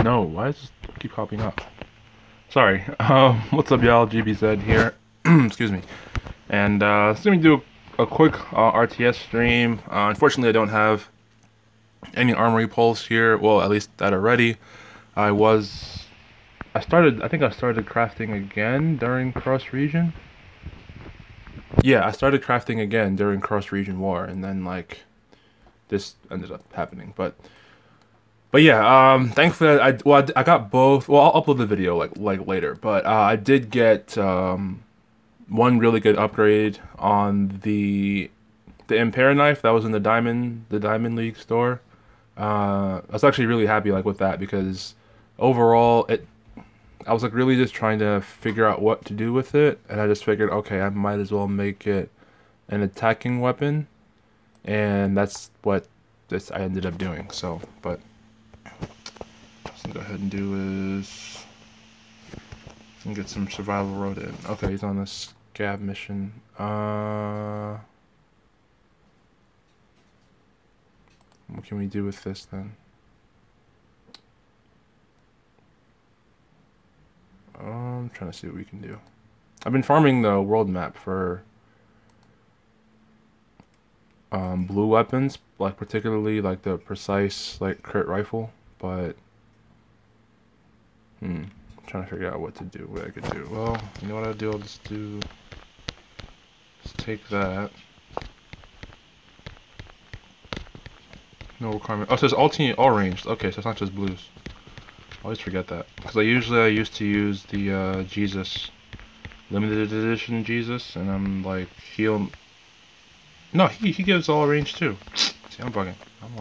No, why does this keep popping up? Sorry. What's up, y'all? GBZ here. Excuse me. And let's let me do a quick RTS stream. Unfortunately, I don't have any armory pulls here. Well, at least that already. I was. I started. I think I started crafting again during Cross Region. Yeah, I started crafting again during Cross Region War, and then like this ended up happening. But yeah, thankfully I got both. Well, I'll upload the video like later. But I did get one really good upgrade on the Impair knife that was in the Diamond League store. I was actually really happy like with that because overall I was like really just trying to figure out what to do with it, and I just figured, okay, I might as well make it an attacking weapon, and that's what this I ended up doing. So, but what I'm gonna go ahead and do is get some survival road in. Okay, he's on this scab mission. What can we do with this then? I'm trying to see what we can do. I've been farming the world map for blue weapons, like particularly like the precise like crit rifle, but I'm trying to figure out what to do, what I could do. Well, you know what I'll do? I'll just take that. No requirement. Oh, it says all ranged. Okay, so it's not just blues. I always forget that because I used to use the Jesus limited edition Jesus, and I'm like he'll. No, he gives all range too. See, I'm bugging. I'm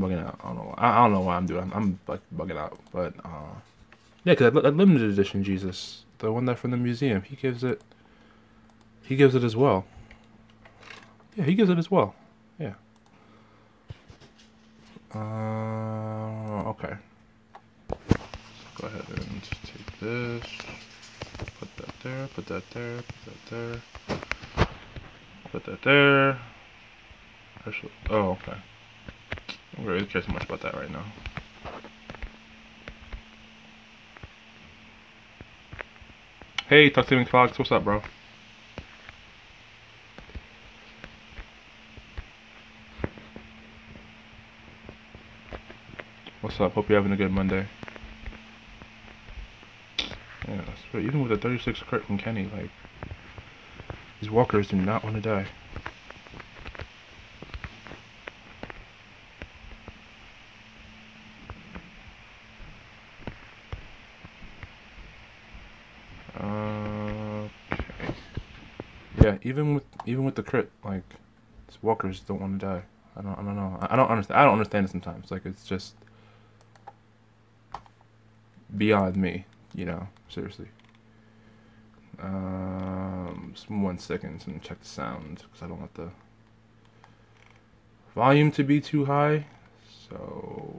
bugging out. I don't know. I don't know why I'm doing. I'm like bugging out. But yeah, because that limited edition Jesus, the one that from the museum, he gives it. He gives it as well. Yeah, he gives it as well. Yeah. Okay. Go ahead and take this. Put that there. Put that there. Put that there. Put that there. Actually, oh, okay. I don't really care too much about that right now. Hey, Tuxedo Fox, what's up, bro? What's up? Hope you're having a good Monday. Yeah, even with a 36 crit from Kenny, like, these walkers do not want to die. Okay. Yeah, even with the crit, like, these walkers don't want to die. I don't know. I don't understand. I don't understand it sometimes. Like, it's just beyond me, you know. Seriously. Just 1 second and check the sound because I don't want the volume to be too high. So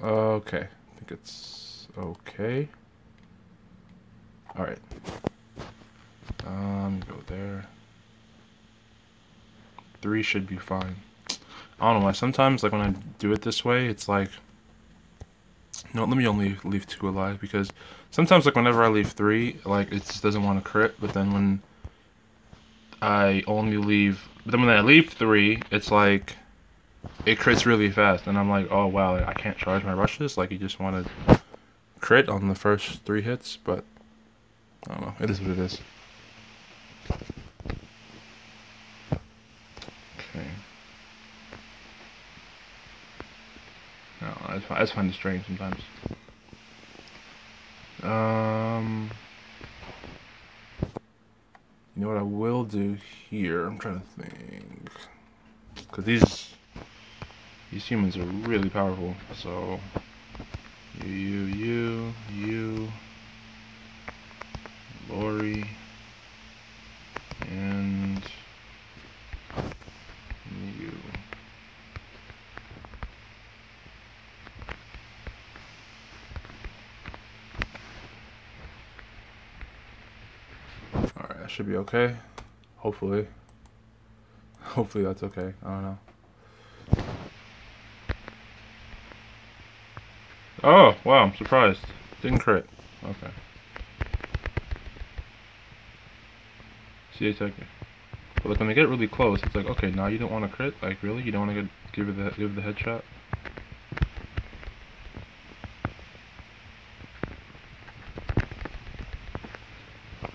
okay, I think it's okay. All right. Go there. 3 should be fine. I don't know why. Sometimes, like when I do it this way, it's like, no. Let me only leave 2 alive because sometimes, like whenever I leave 3, like it just doesn't want to crit. But then when I leave 3, it's like it crits really fast, and I'm like, oh wow, like, I can't charge my rushes. Like you just want to crit on the first 3 hits, but I don't know. It is what it is. Okay. No, I just find it strange sometimes. You know what I will do here? I'm trying to think, because these humans are really powerful. So you, Lori, and you. Alright, that should be okay. Hopefully. Hopefully that's okay. I don't know. Oh, wow, I'm surprised. Didn't crit. Okay. See a second. But like when they get really close, it's like, okay, now you don't want to crit? Like really? You don't want to give the headshot?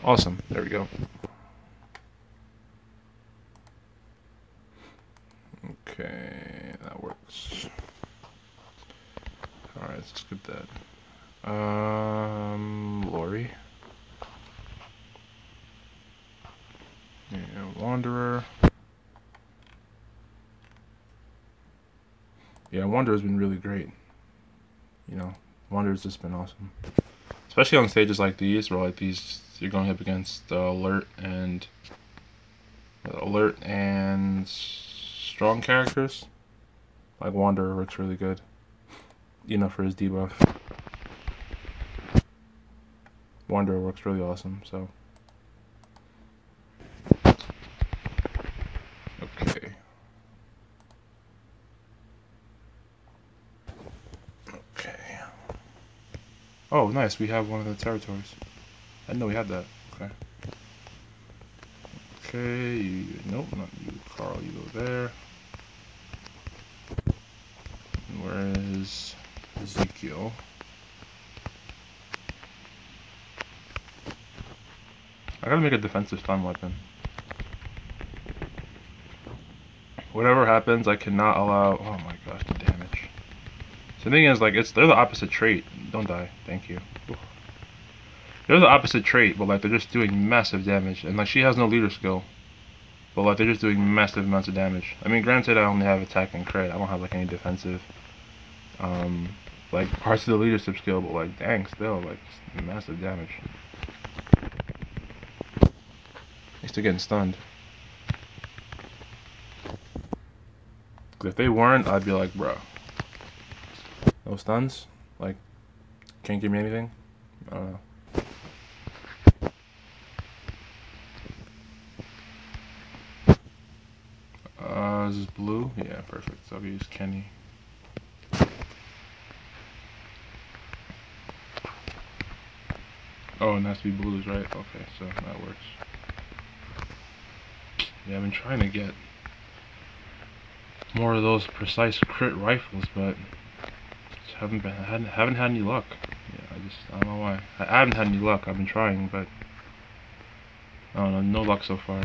Awesome. There we go. Okay, that works. Alright, let's skip that. Lori. Yeah, Wanderer. Yeah, Wanderer's been really great. You know, Wanderer's just been awesome. Especially on stages like these, where like these, you're going up against alert and strong characters. Like Wanderer works really good. You know, for his debuff. Wanderer works really awesome, so. Okay. Okay. Oh, nice. We have one of the territories. I didn't know we had that. Okay. Okay. Nope, not you, Carl. You go there. Where is Ezekiel? I gotta make a defensive stun weapon. Whatever happens, I cannot allow. Oh my gosh, the damage. So the thing is, like, they're the opposite trait. Don't die. Thank you. They're the opposite trait, but like they're just doing massive damage, and like she has no leader skill, but like they're just doing massive amounts of damage. I mean, granted, I only have attack and crit. I don't have like any defensive, like parts of the leadership skill, but like dang, still like massive damage. He's still getting stunned. If they weren't, I'd be like, bro, no stuns? Like, can't give me anything? I don't know. Is this blue? Yeah, perfect. So I'll use Kenny. Oh, and it has to be blues, right? Okay, so that works. Yeah, I've been trying to get more of those precise crit rifles, but just haven't had any luck. Yeah, I don't know why. I haven't had any luck. I've been trying, but I don't know, no luck so far.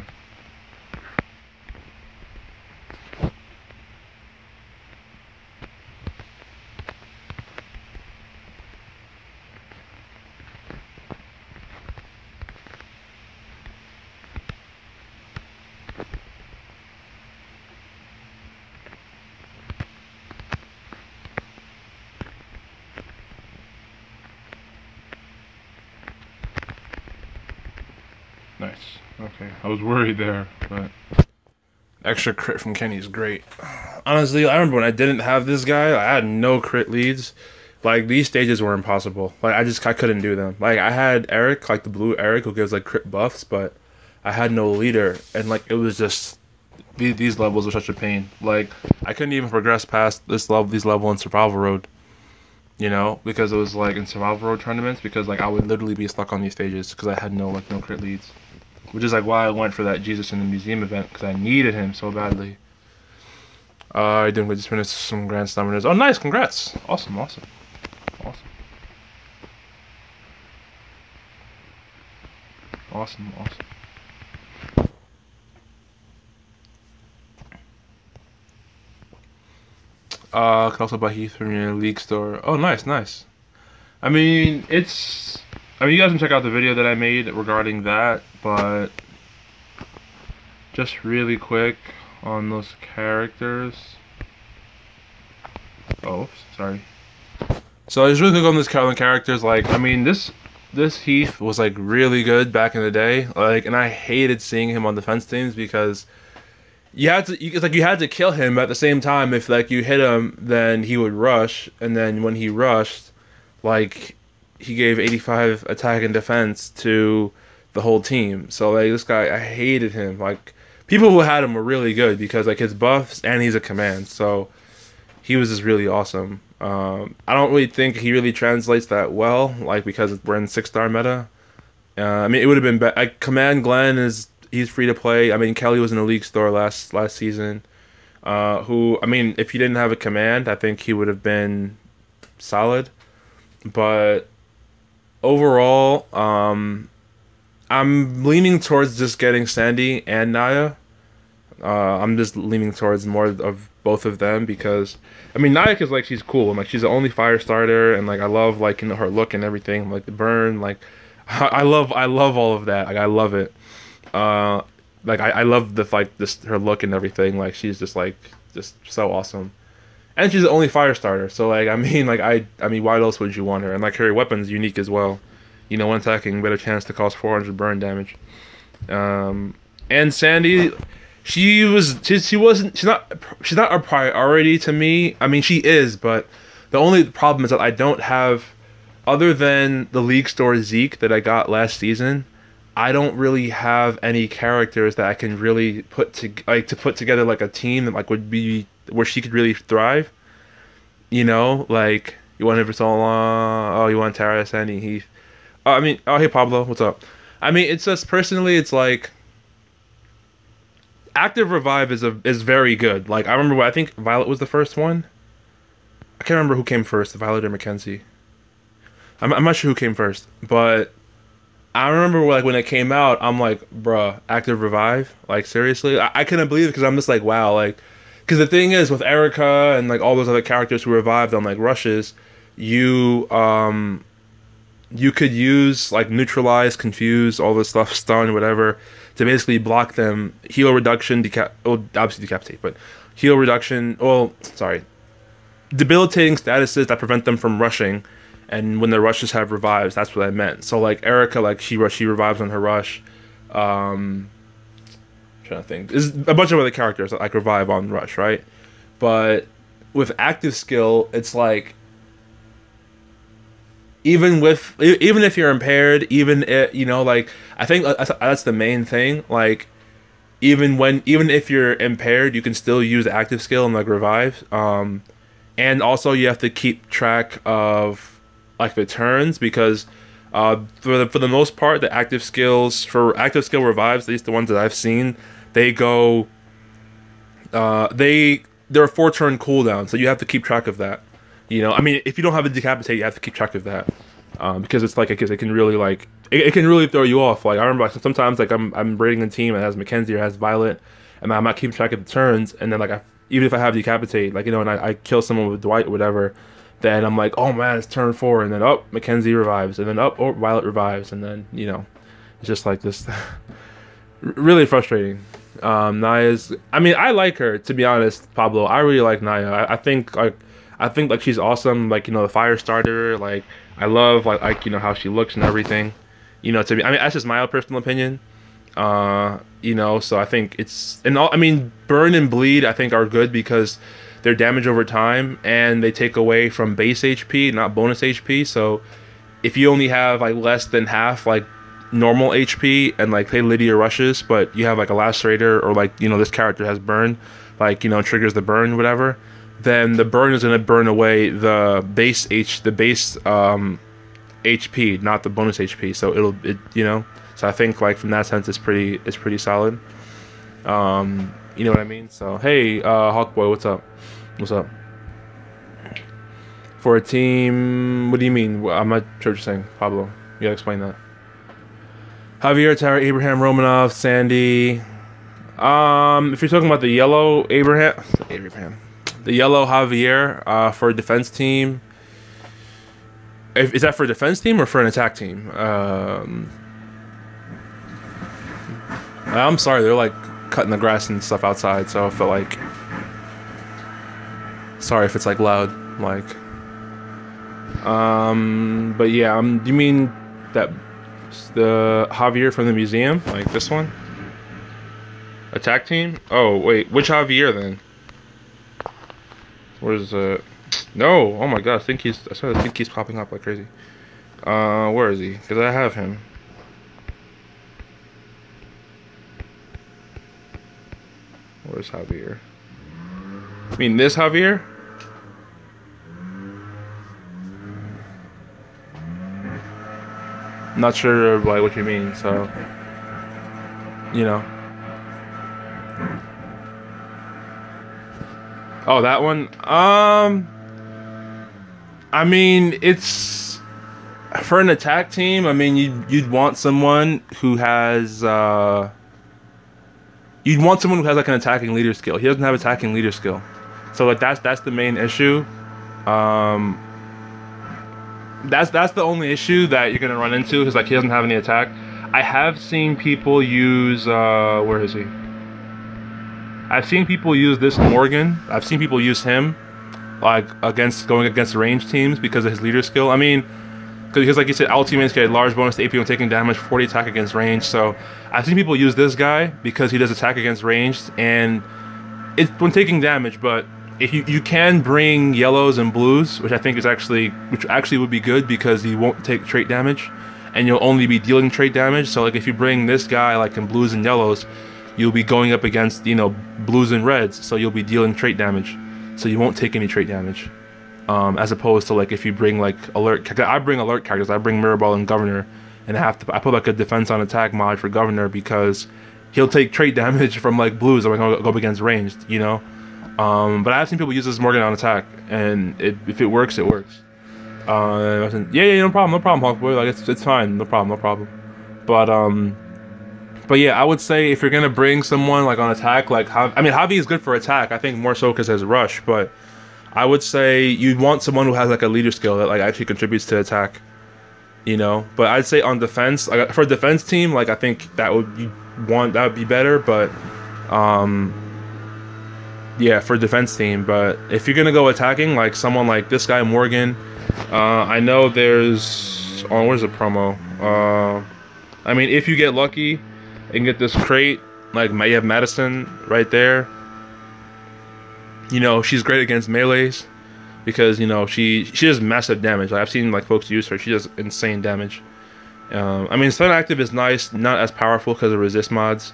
Nice. Okay, I was worried there, but extra crit from Kenny is great. Honestly, I remember when I didn't have this guy, I had no crit leads. Like, these stages were impossible. Like, I couldn't do them. Like, I had Eric, like the blue Eric, who gives like crit buffs, but I had no leader, and like it was just these levels were such a pain. Like, I couldn't even progress past these level in survival road. You know, because it was like in survival road tournaments, because like I would literally be stuck on these stages because I had no crit leads. Which is like why I went for that Jesus in the Museum event, because I needed him so badly. I didn't just finish some Grand Summoners. Oh, nice, congrats. Awesome. Can also buy Heath from your League store. Oh, nice. I mean, you guys can check out the video that I made regarding that, but just really quick on those characters. Oh, oops, sorry. So I was really quick on this Carolyn characters. Like, I mean, this Heath was like really good back in the day. Like, and I hated seeing him on defense teams because it's like you had to kill him. But at the same time, if like you hit him, then he would rush, and then when he rushed, like he gave 85 attack and defense to the whole team. So like this guy, I hated him. Like people who had him were really good because like his buffs and he's a command. So he was just really awesome. I don't really think he really translates that well, like because we're in 6-star meta. I mean, it would have been better. Like, Command Glenn he's free to play. I mean, Kelly was in the league store last season. Who, I mean, if he didn't have a command, I think he would have been solid. But overall, I'm leaning towards just getting Sandy and Naya. I'm just leaning towards more of both of them because, I mean, Naya is like she's cool and like she's the only fire starter and like I love like her look and everything, like the burn, like I love all of that. Like I love it. Like I love the like this her look and everything. Like she's just so awesome, and she's the only fire starter. So like I mean why else would you want her? And like her weapon's unique as well. You know, when attacking, better chance to cause 400 burn damage. And Sandy, she's not a priority to me. I mean she is, but the only problem is that I don't have, other than the League Store Zeke that I got last season, I don't really have any characters that I can really put together like a team that like would be where she could really thrive. You know, like you want her for so long. Oh, you want Tara, Sandy, Heath. I mean, oh hey Pablo, what's up? I mean, it's just personally, it's like active revive is very good. Like I remember, I think Violet was the first one. I can't remember who came first, Violet or Mackenzie. I'm not sure who came first, but I remember like when it came out, I'm like, bruh, active revive? Like seriously? I couldn't believe it because I'm just like, wow, like, because the thing is with Erica and like all those other characters who revived on like rushes, you could use like neutralize, confuse, all this stuff, stun, whatever, to basically block them. Heal reduction, obviously decapitate, but heal reduction. Well, sorry, debilitating statuses that prevent them from rushing. And when the rushes have revives, that's what I meant. So like Erica, like she revives on her rush. Trying to think, there's a bunch of other characters that like revive on rush, right? But with active skill, it's like even if you're impaired, even if, you know, like I think that's the main thing. Like even if you're impaired, you can still use active skill and like revive. And also you have to keep track of like the turns because for the most part the active skill revives, at least the ones that I've seen, they go they're a 4-turn cooldown, so you have to keep track of that. You know, I mean, if you don't have a decapitate, you have to keep track of that because it's like it can really like it can really throw you off. Like I remember like, sometimes like I'm raiding a team that has Mackenzie or has Violet, and I'm not keeping track of the turns, and then like even if I have decapitate, like, you know, and I kill someone with Dwight or whatever, then I'm like, oh man, it's turn 4, and then Mackenzie revives, and then Violet revives, and then, you know, it's just like this. Really frustrating. Naya's, I mean, I like her, to be honest, Pablo. I really like Naya. I think like she's awesome. Like, you know, the fire starter. Like I love like you know how she looks and everything. You know, to me, I mean, that's just my personal opinion. You know, so I think it's, and all, I mean, burn and bleed I think are good because they're damage over time and they take away from base HP, not bonus HP. So if you only have like less than half like normal HP and like play Lydia rushes, but you have like a lacerator or like, you know, this character has burn, like, you know, triggers the burn, whatever, then the burn is going to burn away the base HP, not the bonus HP. So you know, so I think like from that sense it's pretty solid. You know what I mean? So hey, Hawkboy, what's up? What's up? For a team, what do you mean? I'm not sure what you're saying, Pablo. You gotta explain that. Javier, Tara, Abraham, Romanov, Sandy. If you're talking about the yellow Abraham, the yellow Javier, for a defense team. Is that for a defense team or for an attack team? I'm sorry, they're like cutting the grass and stuff outside, so I felt like, sorry if it's like loud, like, But yeah, do you mean that the Javier from the museum, like this one? Attack team? Oh wait, which Javier then? Where's No, oh my god, I started to think he's popping up like crazy. Where is he? Because I have him. Where's Javier? I mean this Javier? Not sure like what you mean, so you know. Oh, that one? I mean, it's for an attack team. I mean, you'd want someone who has like an attacking leader skill. He doesn't have attacking leader skill, so like that's the main issue. That's the only issue that you're gonna run into, is like he doesn't have any attack. I have seen people use where is he? I've seen people use this Morgan. I've seen people use him like going against range teams because of his leader skill. I mean, because like you said, all teammates get large bonus to AP when taking damage, 40 attack against range. So I've seen people use this guy because he does attack against ranged, and it's when taking damage. But if you can bring yellows and blues, which actually would be good because he won't take trait damage, and you'll only be dealing trait damage. So like if you bring this guy like in blues and yellows, you'll be going up against, you know, blues and reds, so you'll be dealing trait damage, so you won't take any trait damage. As opposed to like if you bring like alert, I bring alert characters, I bring Mirabelle and Governor, and I put like a defense on attack mod for Governor because he'll take trait damage from like blues. I'm gonna go up against ranged, you know. But I've seen people use this Morgan on attack, and if it works, it works. Yeah, no problem, Hawkboy. Like it's fine, no problem. But yeah, I would say if you're gonna bring someone like on attack, like Javi is good for attack. I think more so because has rush, but I would say you'd want someone who has like a leader skill that like actually contributes to attack, you know. But I'd say on defense, like for a defense team, like I think that would be better. But yeah, for a defense team. But if you're gonna go attacking, like someone like this guy Morgan, I know there's where's the promo? I mean, if you get lucky and get this crate, like you have Madison right there. You know, she's great against melees because, you know, she does massive damage. Like I've seen like folks use her, she does insane damage. I mean, Stun Active is nice, not as powerful because of resist mods,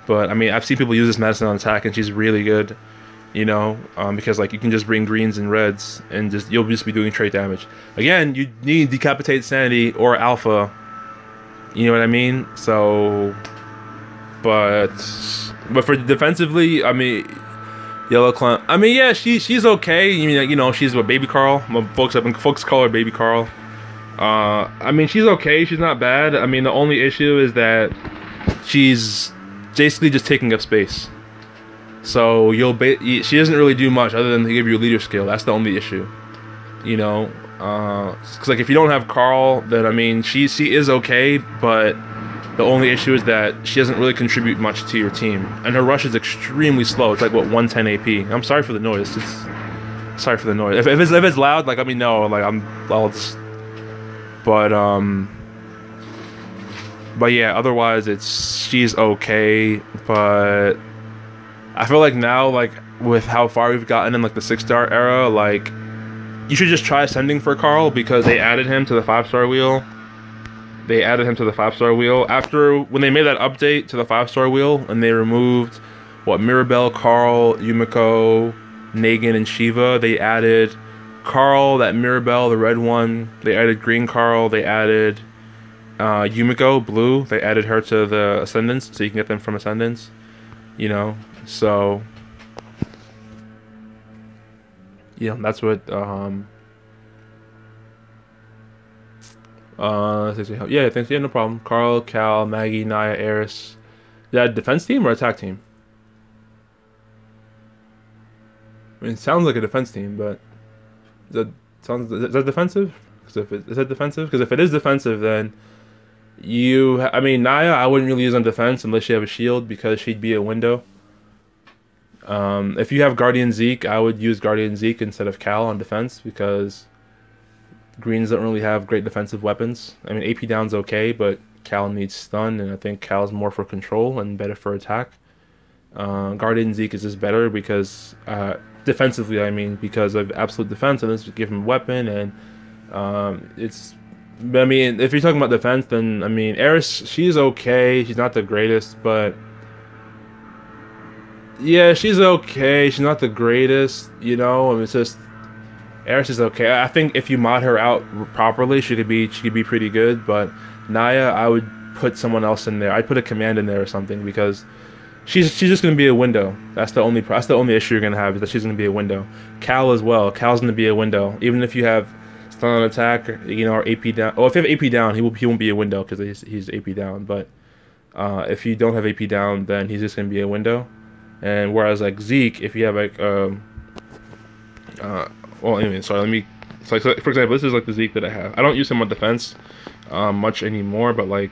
but I mean, I've seen people use this Madison on attack and she's really good. You know, because like you can just bring greens and reds and you'll just be doing trait damage. Again, you need Decapitate Sanity or Alpha. You know what I mean? So, but for defensively, I mean, Yellow Clown. I mean, yeah, she's okay. You know, she's what, Baby Carl. Folks call her Baby Carl. I mean, she's okay. She's not bad. I mean, the only issue is that she's basically just taking up space. So she doesn't really do much other than to give you a leader skill. That's the only issue. You know, because like if you don't have Carl, then I mean she is okay, but the only issue is that she doesn't really contribute much to your team, and her rush is extremely slow. It's like what, 110 AP. I'm sorry for the noise. Sorry for the noise. If it's loud, like let me know. Like I'll just. But yeah, otherwise she's okay. But I feel like now, like with how far we've gotten in like the 6-star era, like you should just try sending for Carl because they added him to the 5-star wheel. After when they made that update to the 5-star wheel and they removed what, Mirabelle, Carl, Yumiko, Negan, and Shiva. They added Carl, that Mirabelle, the red one. They added green Carl. They added Yumiko, blue. They added her to the Ascendants, so you can get them from Ascendants. You know, so yeah, that's what yeah, thanks. Yeah, no problem. Carl, Cal, Maggie, Naya, Eris. Is that a defense team or attack team? I mean, it sounds like a defense team, but is that defensive? Is that defensive? Because if it is defensive, then I mean, Naya, I wouldn't really use on defense unless you have a shield because she'd be a window. If you have Guardian Zeke, I would use Guardian Zeke instead of Cal on defense because Greens don't really have great defensive weapons. I mean, AP down's okay, but Cal needs stun, and I think Cal's more for control and better for attack. Guardian Zeke is just better because defensively, I mean, because of absolute defense, and this give him a weapon, and it's. But I mean, if you're talking about defense, then I mean, Eris, she's okay. She's not the greatest, but yeah, she's okay. She's not the greatest, you know. I mean, it's just Eris is okay. I think if you mod her out properly, she could be pretty good. But Naya, I would put someone else in there. I'd put a command in there or something because she's just gonna be a window. That's the only issue you're gonna have is that she's gonna be a window. Cal as well. Cal's gonna be a window. Even if you have stun on attack, you know, or AP down. Oh, if you have AP down, he won't be a window because he's AP down. But if you don't have AP down, then he's just gonna be a window. And whereas like Zeke, if you have like well, anyway, sorry. Let me. So, for example, this is like the Zeke that I have. I don't use him on defense much anymore, but like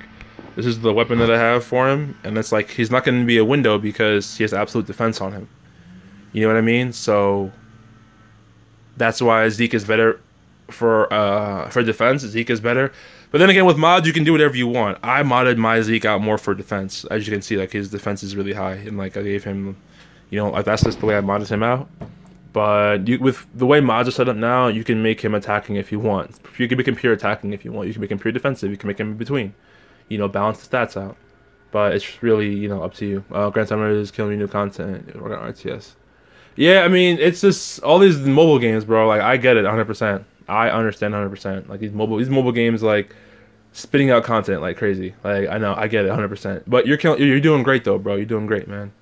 this is the weapon that I have for him, and it's like he's not going to be a window because he has absolute defense on him. You know what I mean? So that's why Zeke is better for defense. Zeke is better, but then again, with mods, you can do whatever you want. I modded my Zeke out more for defense, as you can see. Like his defense is really high, and like I gave him, you know, like that's just the way I modded him out. But with the way mods are set up now, you can make him attacking if you want. You can make him pure attacking if you want. You can make him pure defensive. You can make him in between. You know, balance the stats out. But it's really, you know, up to you. Grand Summer is killing me new content. We're gonna RTS. Yeah, I mean, it's just all these mobile games, bro. Like, I get it 100%. I understand 100%. Like these mobile games, like spitting out content like crazy. Like I get it 100%. But you're doing great though, bro. You're doing great, man.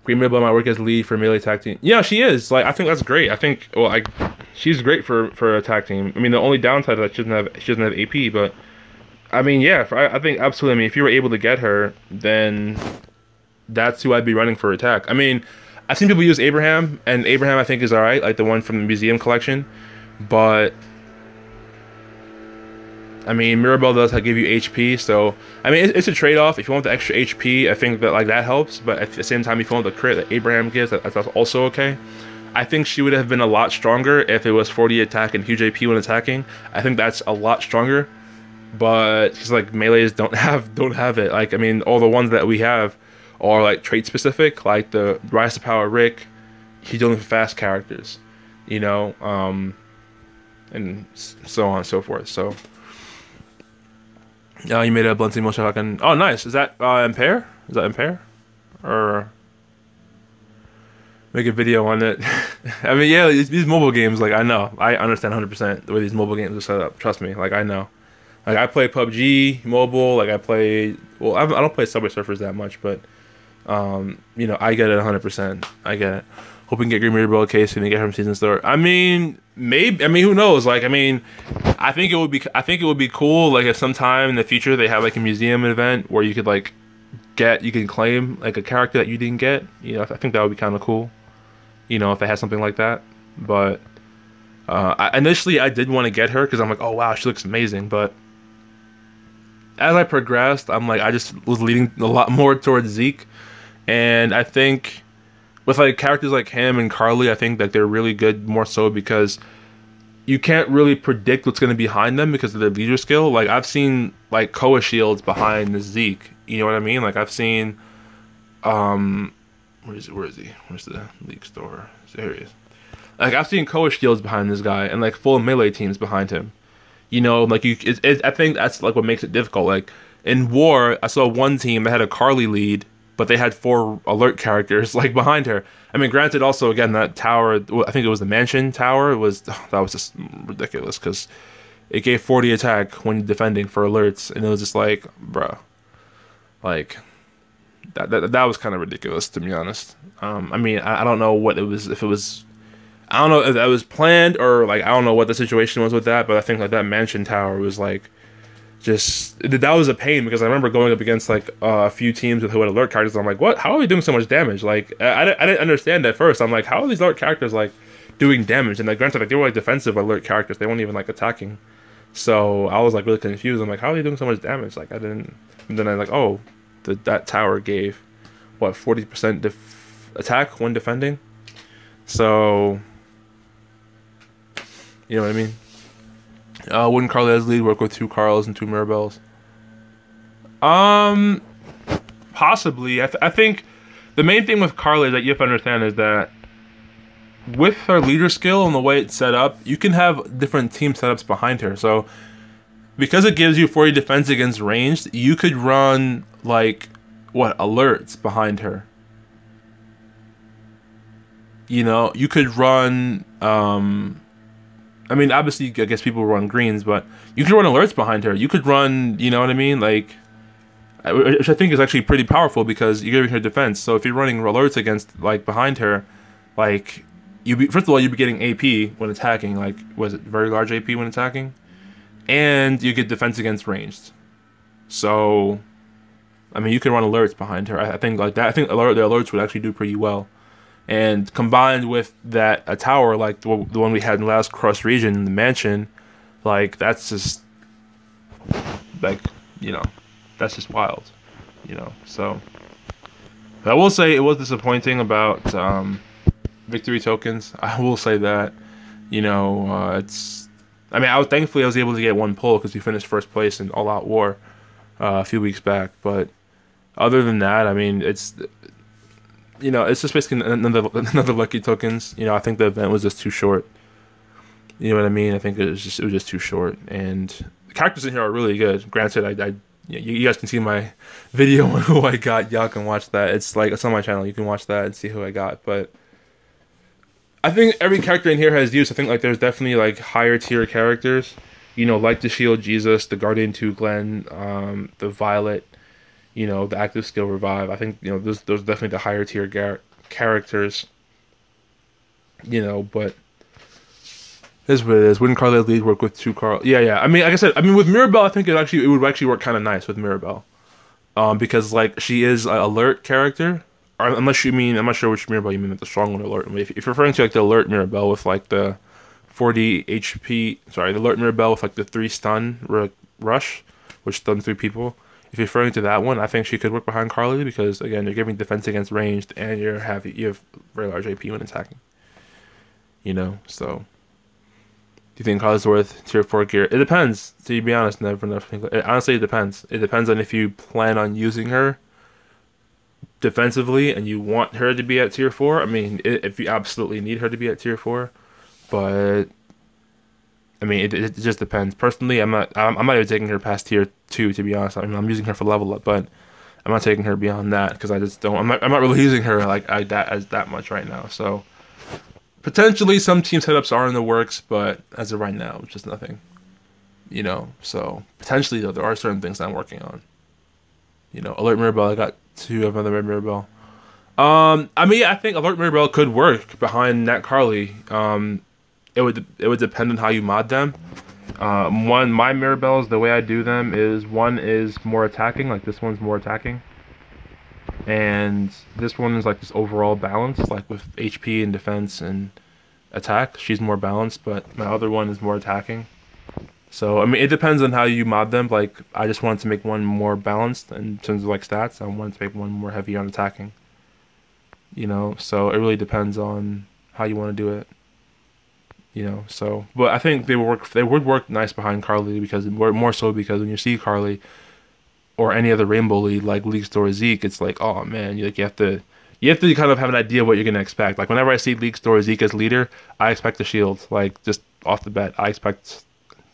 Green Miracle might work as lead for melee tag team. Yeah, she is. Like I think that's great. I think she's great for a tag team. I mean, the only downside is that she doesn't have AP, but I mean, yeah, I think absolutely. I mean, if you were able to get her, then that's who I'd be running for attack. I mean, I've seen people use Abraham, and Abraham I think is alright, like the one from the museum collection, but I mean, Mirabelle does give you HP, so I mean, it's a trade-off. If you want the extra HP, I think that like that helps. But at the same time, if you want the crit that Abraham gives, that's also okay. I think she would have been a lot stronger if it was 40 attack and huge AP when attacking. I think that's a lot stronger. But because like melees don't have it. Like I mean, all the ones that we have are like trait specific, like the Rise to Power Rick. He's only for fast characters, you know, and so on and so forth. So. You made a blunt motion shotgun. Oh, nice. Is that Impair? Is that Impair? Or make a video on it? I mean, yeah, these mobile games, like, I know. I understand 100% the way these mobile games are set up. Trust me. Like, I know. Like, I play PUBG mobile. Like, I play... Well, I don't play Subway Surfers that much, but, you know, I get it 100%. I get it. Hoping to get Green Mirror case and get her from Season Store. I mean, maybe. I mean, who knows? Like, I mean, I think it would be cool. Like, if sometime in the future they have like a museum event where you could like you can claim like a character that you didn't get. You know, I think that would be kind of cool. You know, if they had something like that. But initially, I did want to get her because I'm like, oh wow, she looks amazing. But as I progressed, I'm like, I just was leaning a lot more towards Zeke, and I think. With like characters like him and Carly, I think that they're really good more so because you can't really predict what's going to be behind them because of their leader skill. Like I've seen like Koa shields behind the Zeke. You know what I mean? Like I've seen, where is he? Where's the league store? There he is. Like I've seen Koa shields behind this guy and like full melee teams behind him. You know, like I think that's like what makes it difficult. Like in War, I saw one team that had a Carly lead. But they had 4 alert characters like behind her. I mean, granted, also again that tower. I think it was the mansion tower. That was just ridiculous because it gave 40 attack when defending for alerts, and it was just like, bruh, like that was kind of ridiculous to be honest. I mean, I don't know what it was. If it was, I don't know if that was planned or like I don't know what the situation was with that. But I think like that mansion tower was like. Just that was a pain because I remember going up against like a few teams with who had alert characters. I'm like, what? How are we doing so much damage? Like, I didn't understand at first. I'm like, how are these alert characters like doing damage? And like, granted, like they were like defensive alert characters. They weren't even like attacking. So I was like really confused. I'm like, how are they doing so much damage? Like I didn't. And then I like, oh, that tower gave what 40% attack when defending. So you know what I mean? Wouldn't Carly as lead work with 2 Carls and 2 Mirabelles? Um, Possibly. I think the main thing with Carly that you have to understand is that with her leader skill and the way it's set up, you can have different team setups behind her. So because it gives you 40 defense against ranged, you could run like alerts behind her. You know, you could run. I mean, obviously, I guess people run greens, but you could run alerts behind her. You could run, you know what I mean, like, which I think is actually pretty powerful because you're giving her defense. So if you're running alerts against like behind her, like first of all you'd be getting AP when attacking. Like, was it very large AP when attacking? And you get defense against ranged. So, I mean, you can run alerts behind her. I think like that. I think the alerts would actually do pretty well. And combined with that, a tower like the one we had in the last cross region, the mansion, like that's just like, you know, that's just wild, you know. So, but I will say it was disappointing about victory tokens. I will say that, you know, it's. I mean, thankfully I was able to get 1 pull because we finished first place in All Out War a few weeks back. But other than that, I mean, it's. You know, it's just basically another lucky tokens. You know, I think the event was just too short. You know what I mean? I think it was just too short. And the characters in here are really good. Granted, you guys can see my video on who I got. Y'all can watch that. It's on my channel. You can watch that and see who I got. But I think every character in here has use. I think like there's definitely like higher tier characters. You know, like the Shield Jesus, the Guardian 2 Glenn, the Violet. You know, the active skill revive. I think, you know, those definitely the higher tier characters. You know, but this is what it is. Wouldn't Carly lead work with 2 Carl? Yeah. I mean, like I said, with Mirabelle, I think it would actually work kind of nice with Mirabelle, because like she is an alert character. Or unless you mean, I'm not sure which Mirabelle you mean, like the strong one alert. I mean, if you're referring to like the alert Mirabelle with like the 40 HP, sorry, the alert Mirabelle with like the 3 stun rush, which stuns 3 people. If you're referring to that one, I think she could work behind Carly because again, you're giving defense against ranged and you have very large AP when attacking. You know, so do you think Carly's worth tier 4 gear? It depends. To be honest, honestly, it depends. It depends on if you plan on using her defensively and you want her to be at tier 4. I mean, if you absolutely need her to be at tier 4, but I mean, it just depends. Personally, I'm not even taking her past tier 2, to be honest. I mean, I'm using her for level up, but I'm not taking her beyond that because I just don't. I'm not really using her like that much right now. So potentially some team setups are in the works, but as of right now, it's just nothing. You know, so potentially though, there are certain things I'm working on. You know, Alert Mirabelle. I got 2 of another Mirabelle. I mean, yeah, I think Alert Mirabelle could work behind Nat Carly. It would depend on how you mod them. My Mirabelles, the way I do them is one is more attacking, like this one's more attacking, and this one is like this overall balance, like with HP and defense and attack. She's more balanced, but my other one is more attacking. So I mean, it depends on how you mod them. Like I just wanted to make one more balanced in terms of like stats. I wanted to make one more heavy on attacking. You know, so it really depends on how you want to do it. You know, so but I think they would work nice behind Carly because more so because when you see Carly or any other Rainbow League like League Store Zeke, it's like, oh man, you have to kind of have an idea of what you're gonna expect. Like whenever I see League Store Zeke as leader, I expect a shield. Like just off the bat, I expect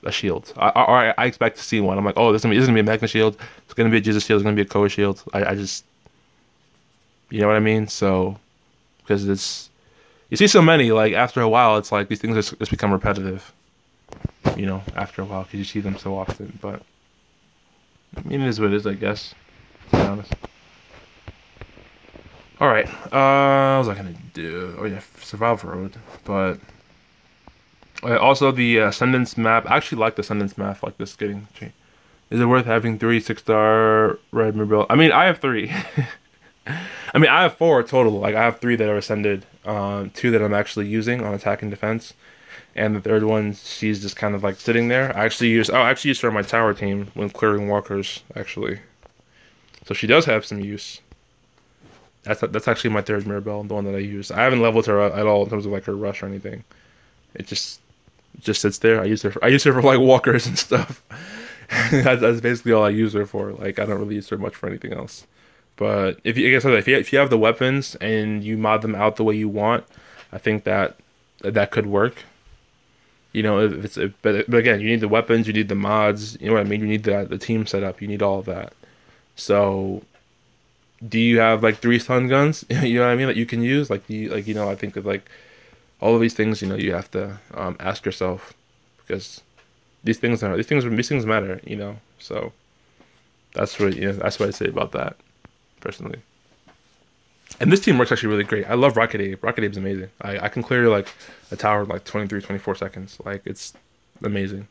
a shield. I expect to see one. I'm like, oh, this is gonna be a Magna shield. It's gonna be a Jesus shield. It's gonna be a Koa shield. I just, you know what I mean? So because it's. You see so many, like, after a while, it's like these things just become repetitive, you know, after a while, because you see them so often, but, I mean, it is what it is, I guess, to be honest. Alright, what was I gonna do? Oh, yeah, Survival Road, but, also the Ascendance map, I actually like the Ascendance map, like this getting, is it worth having 3 6-star red Mirabelle? I mean, I have 3. I mean, I have 4 total. Like, I have 3 that are ascended, 2 that I'm actually using on attack and defense, and the third one, she's just kind of like sitting there. I actually used her on my tower team when clearing walkers, actually. So she does have some use. That's actually my 3rd Mirabelle, the one that I use. I haven't leveled her at all in terms of like her rush or anything. It just, It just sits there. I use her for like walkers and stuff. That's basically all I use her for. Like I don't really use her much for anything else. But if you, like I said, if you have the weapons and you mod them out the way you want, I think that could work. You know, but again, you need the weapons, you need the mods. You know what I mean? You need the team setup. You need all of that. So, do you have like 3 stun guns? You know what I mean? That you can use. Like I think that like all of these things. You know, you have to ask yourself because these things matter. You know, so that's what I say about that personally. And this team works actually really great. I love Rocket Ape. Rocket Ape's amazing. I can clear like a tower in like 23, 24 seconds. Like it's amazing.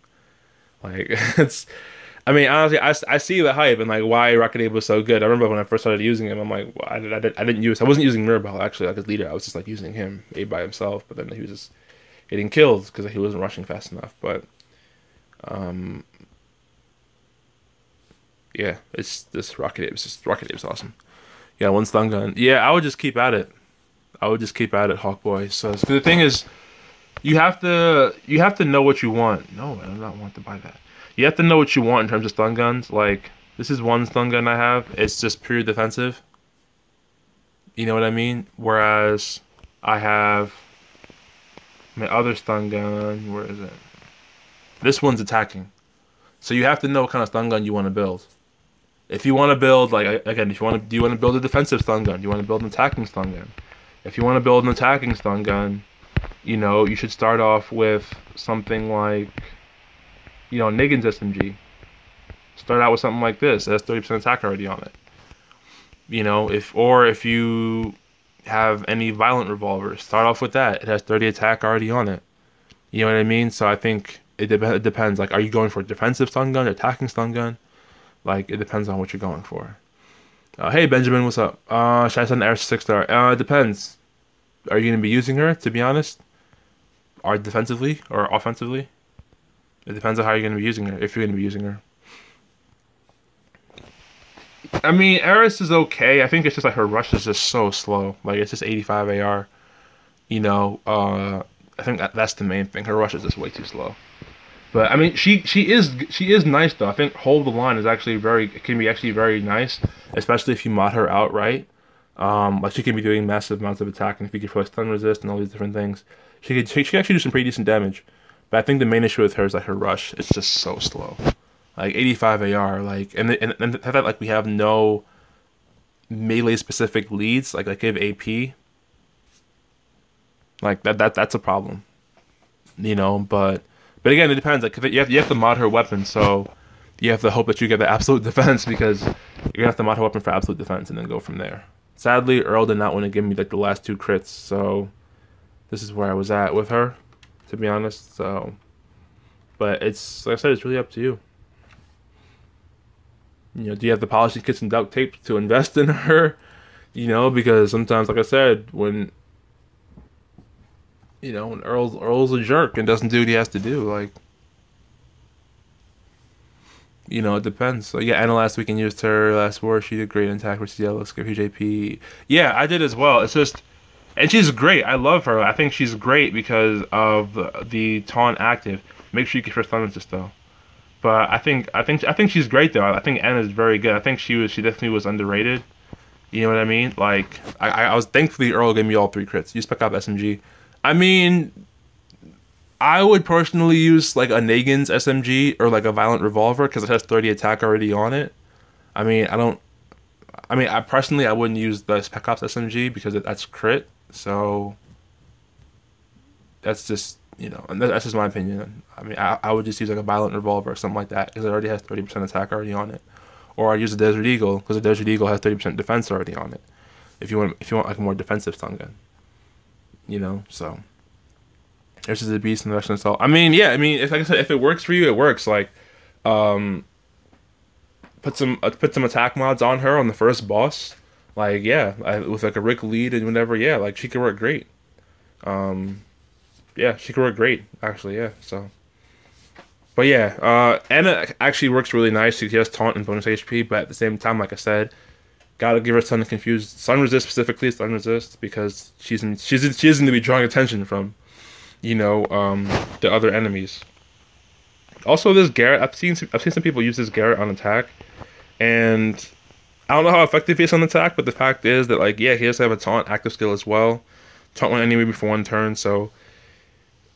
Like it's. I mean, honestly, I see the hype and like why Rocket Ape was so good. I remember when I first started using him, I'm like, well, I wasn't using Mirabelle actually like his leader. I was just like using him Ape by himself. But then he was just getting killed because he wasn't rushing fast enough. But um, yeah, it's this Rocket Ape. It's just Rocket Ape's awesome. Yeah, 1 stun gun. Yeah, I would just keep at it. I would just keep at it, Hawkboy. So the thing is, you have to know what you want. No, I do not want to buy that. You have to know what you want in terms of stun guns. Like this is 1 stun gun I have. It's just pure defensive. You know what I mean? Whereas I have my other stun gun. Where is it? This one's attacking. So you have to know what kind of stun gun you want to build. If you want to build again, if you want to, do you want to build a defensive stun gun? Do you want to build an attacking stun gun? If you want to build an attacking stun gun, you know, you should start off with something like, you know, Niggins SMG. Start out with something like this. It has 30% attack already on it. You know, if you have any violent revolvers, start off with that. It has 30 attack already on it. You know what I mean? So I think it depends. Like, are you going for a defensive stun gun, or attacking stun gun? Like, it depends on what you're going for. Hey Benjamin, what's up? Should I send Eris 6-star? It depends. Are you gonna be using her? To be honest, or defensively or offensively? It depends on how you're gonna be using her. If you're gonna be using her. I mean, Eris is okay. I think it's just like her rush is just so slow. Like it's just 85 AR. You know, I think that's the main thing. Her rush is just way too slow. But I mean, she is nice though. I think Hold the Line is actually can be actually very nice, especially if you mod her outright. Like she can be doing massive amounts of attack and if you can like stun resist and all these different things. She can actually do some pretty decent damage. But I think the main issue with her is like her rush. It's just so slow. Like 85 AR, like and the fact that like we have no melee specific leads, like give AP. Like that's a problem. You know, but again, it depends. Like you have to mod her weapon, so you have to hope that you get the absolute defense because you're gonna have to mod her weapon for absolute defense and then go from there. Sadly, Earl did not want to give me like the last 2 crits, so this is where I was at with her, to be honest. So, but it's like I said, it's really up to you. You know, do you have the polishing kits and duct tape to invest in her? You know, because sometimes, like I said, when Earl's a jerk and doesn't do what he has to do, like, you know, it depends. So yeah, Anna last weekend used her last war. She did great in attack versus yellow. Skip JP. Yeah, I did as well. It's just, and she's great. I love her. I think she's great because of the taunt active. Make sure you get first stun resist though. But I think she's great though. I think Anna's very good. I think she definitely was underrated. You know what I mean? Like I was thankfully Earl gave me all 3 crits. You Spec Op SMG. I mean, I would personally use like a Nagins SMG or like a Violent Revolver because it has 30 attack already on it. I personally I wouldn't use the Spec Ops SMG because that's crit. So that's just, you know, and that's just my opinion. I mean, I would just use like a Violent Revolver or something like that because it already has 30% attack already on it. Or I'd use a Desert Eagle because the Desert Eagle has 30% defense already on it. If you want like a more defensive stun gun. You know, so this is a beast in the Russian assault. I mean, yeah, I mean, if like I said, if it works for you, it works. Like, put some attack mods on her on the first boss. Like, yeah, with like a Rick lead and whatever. Yeah, like she could work great. Yeah, she could work great actually. Yeah, so. But yeah, Anna actually works really nice. She has taunt and bonus HP, but at the same time, like I said, gotta give her Stun and Confuse. Stun resist specifically, stun resist because she's going to be drawing attention from, the other enemies. Also, this Garrett, I've seen some people use this Garrett on attack, and I don't know how effective he is on attack, but the fact is that, like, yeah, he does have a taunt active skill as well. Taunt one enemy before one turn, so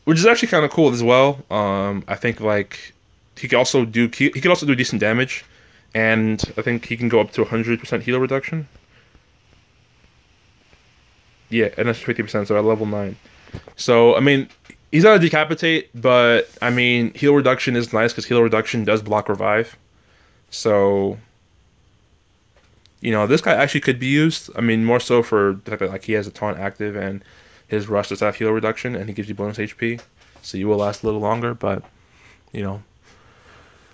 which is actually kind of cool as well. I think like he could also do decent damage, and I think he can go up to 100% heal reduction. Yeah, and that's 50%, so at level 9. So I mean, he's not a decapitate, but I mean, heal reduction is nice because heal reduction does block revive. So this guy actually could be used. I mean, more so for the fact that like he has a taunt active and his rush does have heal reduction and he gives you bonus HP, so you will last a little longer. But you know,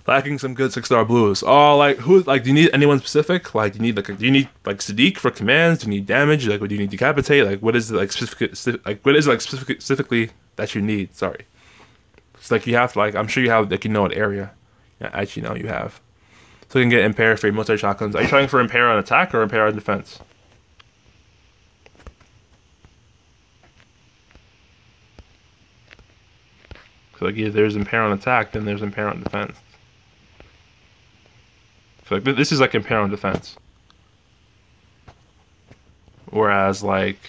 lacking some good 6-star blues. Oh, like who? Like, do you need anyone specific? Like, do you need like Sadiq for commands? Do you need damage? Like, what do you need decapitate? Like, what is it like specifically that you need? Sorry, it's like you have to like I'm sure you have like what area. Yeah, actually, no, you have. So you can get impair for your military shotguns. Are you trying for impair on attack or impair on defense? So like, if there's impair on attack, then there's impair on defense. So like this is like impair on defense. Whereas like,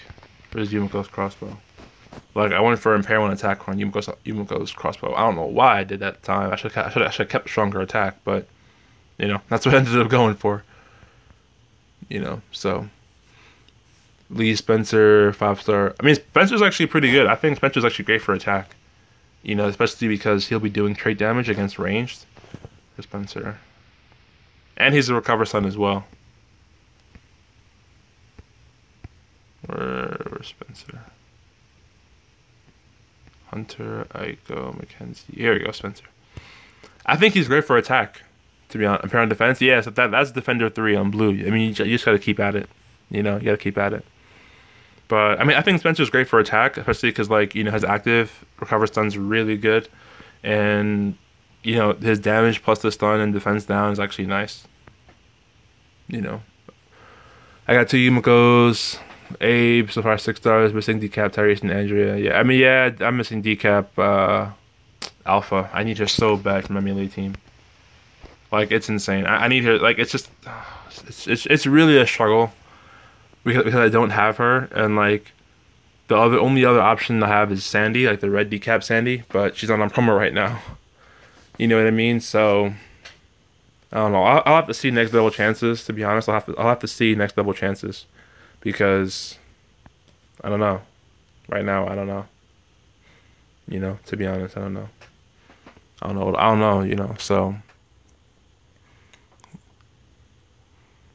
where's Yumiko's crossbow? Like I went for impair on attack on Yumiko's crossbow. I don't know why I did that time. I should have kept stronger attack, but that's what I ended up going for. So Lee Spencer 5-star. I mean, Spencer's actually pretty good. I think Spencer's actually great for attack. Especially because he'll be doing trait damage against ranged. Spencer, and he's a recover stun as well. Where's Spencer? Hunter, Aiko, Mackenzie. Here we go, Spencer. I think he's great for attack. To be honest, impair on defense, yeah. So that's Defender 3 on blue. I mean, you just gotta keep at it. You gotta keep at it. But I mean, I think Spencer's great for attack, especially because like his active recover stun's really good, and his damage plus the stun and defense down is actually nice. I got 2 Yumiko's, Abe so far 6 stars, missing decap Tyrese and Andrea. Yeah, I mean I'm missing decap Alpha. I need her so bad for my melee team. Like it's insane. I need her. Like it's just it's really a struggle because I don't have her, and like the only other option I have is Sandy, like the red decap Sandy, but she's on promo right now. You know what I mean? So I don't know. I'll have to see next level chances. To be honest, I'll have to see next level chances because I don't know. Right now, I don't know. To be honest, I don't know. I don't know. So.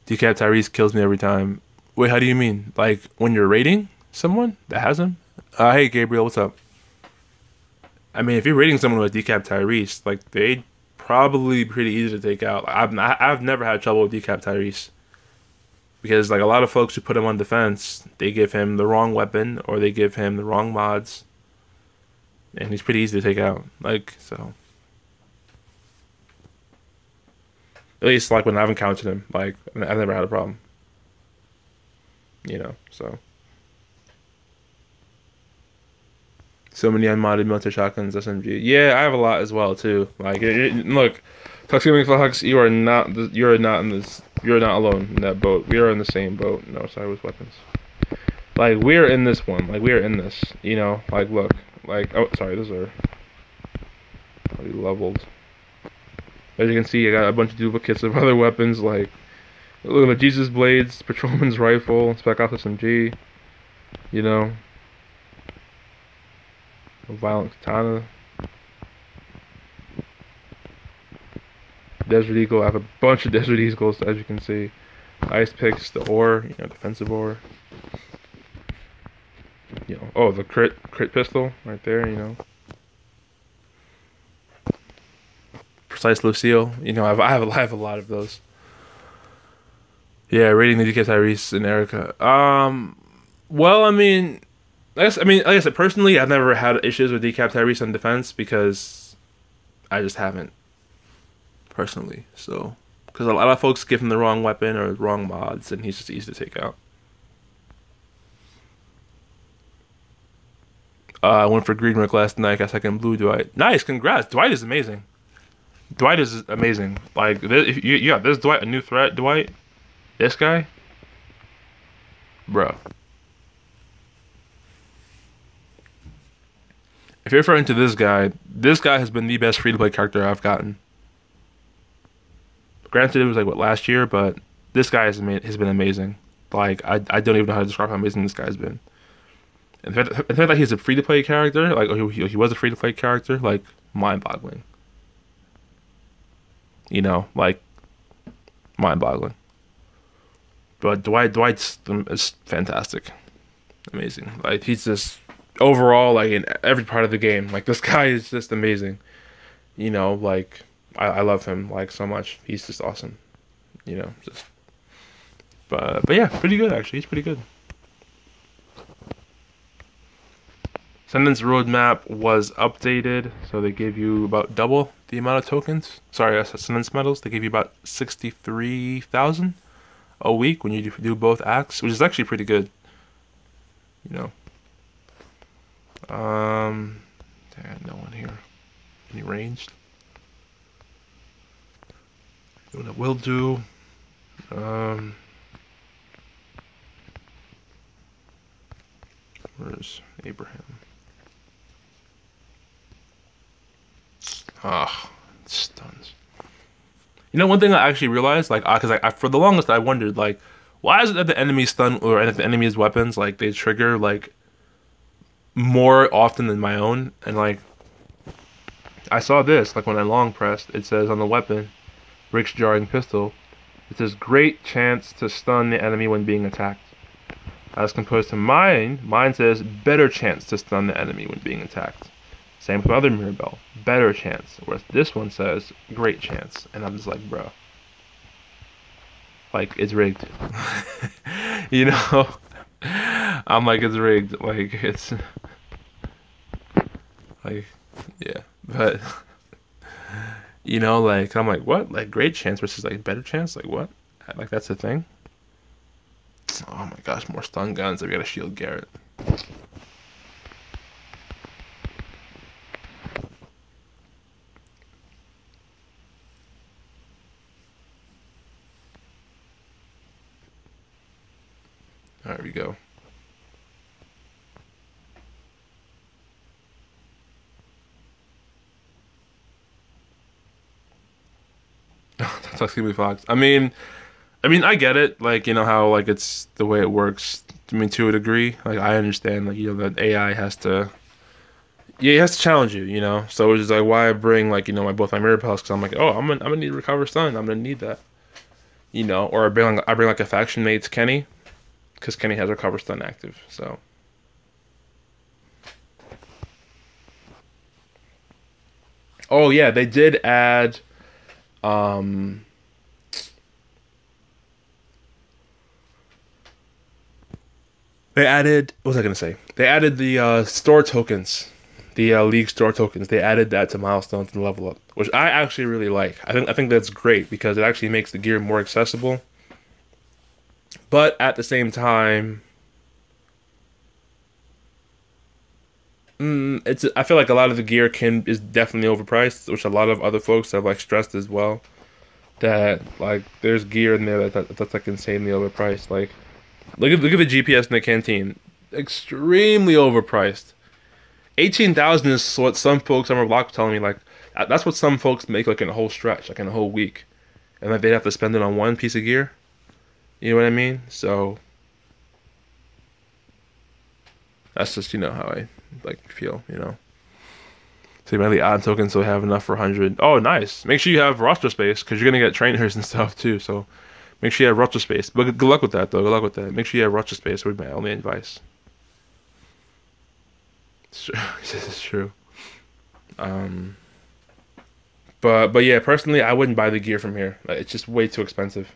Decap Tyrese kills me every time. Wait, how do you mean? Like when you're rating someone that has him? Hey Gabriel, what's up? I mean, if you're rating someone with decap Tyrese, like they'd probably be pretty easy to take out. I've never had trouble with decap Tyrese because like a lot of folks who put him on defense, they give him the wrong weapon or they give him the wrong mods, and he's pretty easy to take out. Like so. At least like when I've encountered him, like I've never had a problem. So many unmodded military shotguns, SMG. Yeah, I have a lot as well too. Like look, Tuxedo Fox, you are not in this. You're not alone in that boat. We are in the same boat. No, sorry, with weapons. Like we're in this one. Like we are in this. Like look. Like oh, sorry, those are already leveled. As you can see, I got a bunch of duplicates of other weapons, like look at the Jesus Blades, Patrolman's Rifle, Spec Ops SMG, a Violent Katana, Desert Eagle. I have a bunch of Desert Eagles, as you can see. Ice Picks, the ore, defensive ore. Oh, the crit pistol right there, Precise Lucille, I have a lot of those. Yeah, rating the DK Tyrese and Erica. Well, I mean, like I said, personally, I've never had issues with decap Tyrese on defense because I just haven't personally. So, because a lot of folks give him the wrong weapon or wrong mods, and he's just easy to take out. I went for green Rick last night. Got second blue Dwight. Nice, congrats. Dwight is amazing. Dwight is amazing. Like, this Dwight, a new threat, Dwight. This guy, bro. If you're referring to this guy has been the best free-to-play character I've gotten. Granted, it was like what, last year, but this guy has been amazing. Like, I don't even know how to describe how amazing this guy's been. And the fact that he's a free-to-play character, like he was a free-to-play character, like mind-boggling. You know, like mind-boggling. But Dwight's is fantastic, amazing. Like, he's just overall, like, in every part of the game, like, this guy is just amazing. You know, like, I love him like so much. He's just awesome. You know, just. But yeah, pretty good actually. He's pretty good. Ascendance roadmap was updated, so they gave you about double the amount of tokens. Sorry, Ascendance medals. They gave you about 63,000 a week when you do both acts, which is actually pretty good. You know. Damn, no one here. Any ranged? What I will do. Where's Abraham? Ah, stuns. You know, one thing I actually realized, like, because I for the longest I wondered, like, why is it that the enemy stun or the enemy's weapons, like, they trigger like more often than my own, and like, I saw this, like, when I long pressed, it says on the weapon, Rick's jarring pistol, it says great chance to stun the enemy when being attacked. As opposed to mine says better chance to stun the enemy when being attacked. Same with my other mirror bell, better chance. Whereas this one says great chance, and I'm just like, bro, like, it's rigged. You know, I'm like, it's rigged. Like, it's like, yeah, but you know, like, I'm like, what? Like, great chance versus like better chance? Like, what? Like, that's the thing. Oh my gosh, more stun guns. I've got to shield Garrett. There we go. That's actually Fox. I mean, I get it. Like, you know how, like, it's the way it works. I mean, to a degree, like, I understand. Like, you know, that AI has to, yeah, it has to challenge you. You know, so it's just like, why I bring, like, you know, both my mirror pals, because I'm like, oh, I'm gonna need to recover stun. I'm gonna need that. You know, or I bring like a faction mate's Kenny, because Kenny has recover stun active. So. Oh yeah, they did add. They added, what was I gonna say? They added the store tokens, the league store tokens. They added that to milestones and level up, which I actually really like. I think that's great because it actually makes the gear more accessible. But at the same time, I feel like a lot of the gear is definitely overpriced, which a lot of other folks have, like, stressed as well. That, like, there's gear in there that's like insanely overpriced. Like, look at the GPS in the canteen, extremely overpriced. 18,000 is what some folks on our block were telling me. Like, that's what some folks make, like, in a whole stretch, like in a whole week, and like they'd have to spend it on one piece of gear. You know what I mean? So that's just, you know, how I, like, feel. You know. So you might the odd tokens so we have enough for 100. Oh, nice. Make sure you have roster space because you're gonna get trainers and stuff too. So make sure you have roster space. But good luck with that, though. Good luck with that. Make sure you have roster space. Would be my only advice. This is true. But yeah, personally, I wouldn't buy the gear from here. Like, it's just way too expensive.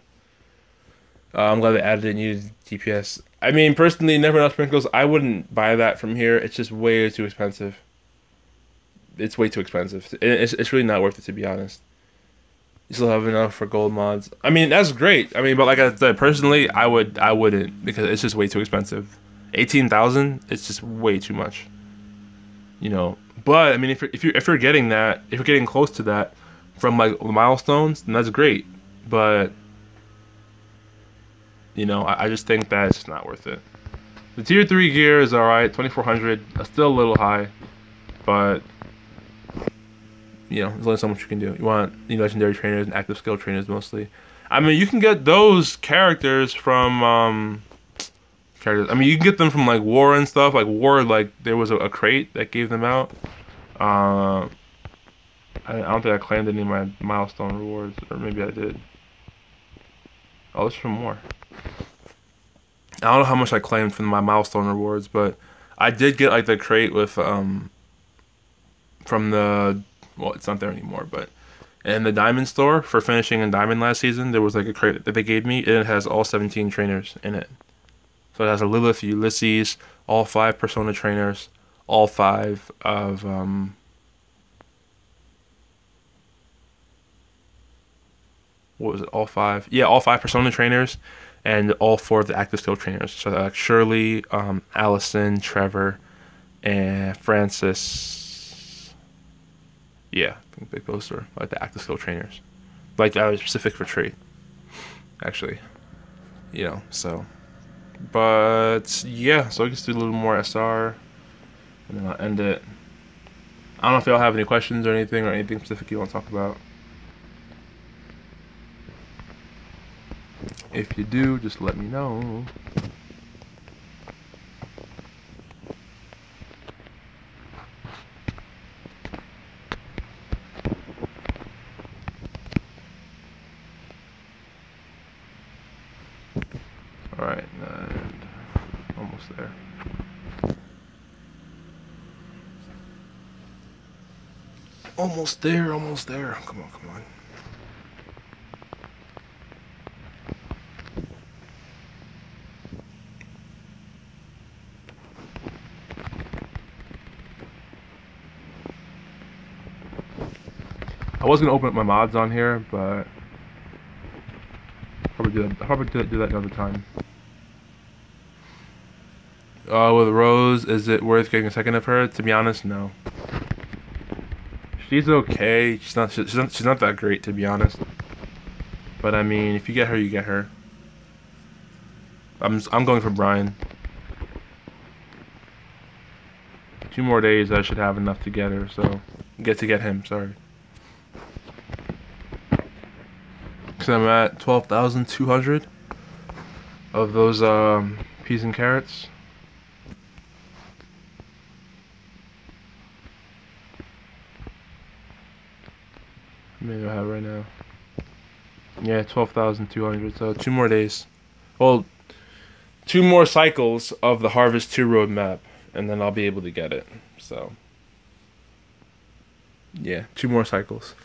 I'm glad they added it. Needed DPS. I mean, personally, Never Enough Sprinkles, I wouldn't buy that from here. It's just way too expensive. It's way too expensive. It's really not worth it, to be honest. You still have enough for gold mods. I mean, that's great. I mean, but like I said, personally, I wouldn't because it's just way too expensive. 18,000, it's just way too much. you know. But I mean, if you're getting that, if you're getting close to that from like milestones, then that's great. But you know, I just think that it's just not worth it. The tier 3 gear is alright, 2400, still a little high, but you know, there's only so much you can do. You want legendary trainers and active skill trainers mostly. I mean, you can get those characters from characters. I mean, you can get them from like War and stuff. Like War, like there was a crate that gave them out. I don't think I claimed any of my milestone rewards, or maybe I did. Oh, it's from War. I don't know how much I claimed from my milestone rewards, but I did get like the crate with from the, well, it's not there anymore, but in the diamond store for finishing in diamond last season, there was like a crate that they gave me, and it has all 17 trainers in it. So it has a Lilith, Ulysses, all 5 Persona trainers, all 5 of what was it? All 5? Yeah, all 5 Persona trainers, and all 4 of the active skill trainers. So like Shirley, Allison, Trevor, and Francis. Yeah, I think those are like the active skill trainers. Like that was specific for trade, actually. You know, so. But yeah, so I can do a little more SR, and then I'll end it. I don't know if y'all have any questions or anything specific you want to talk about. If you do, just let me know. Alright, and almost there. Almost there, almost there. Come on, come on. I was gonna open up my mods on here, but I'll probably do that another time. With Rose, is it worth getting a second of her? To be honest, no. She's okay. She's not that great, to be honest. But I mean, if you get her, you get her. I'm going for Brian. 2 more days, I should have enough to get her. So get him. Sorry. Cause I'm at 12,200 of those peas and carrots. Maybe I have right now. Yeah, 12,200. So 2 more days. Well, 2 more cycles of the Harvest 2 roadmap, and then I'll be able to get it. So yeah, 2 more cycles.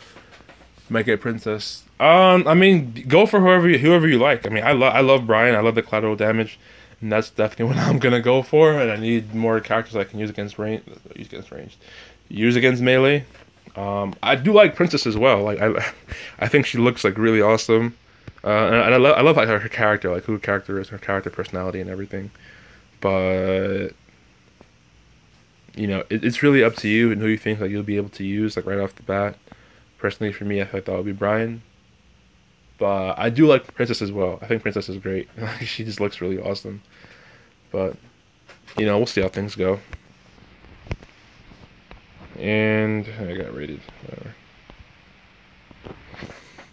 Might get Princess. I mean, go for whoever you like. I mean, I love Brian. I love the collateral damage, and that's definitely what I'm gonna go for. And I need more characters I can use against use against melee. I do like Princess as well. Like I think she looks like really awesome. And I love like her character, like who her character is, her character personality and everything. But you know, it's really up to you and who you think like you'll be able to use like right off the bat. Personally, for me, I thought that would be Brian. But I do like Princess as well. I think Princess is great. She just looks really awesome. But you know, we'll see how things go. And I got rated. Whatever.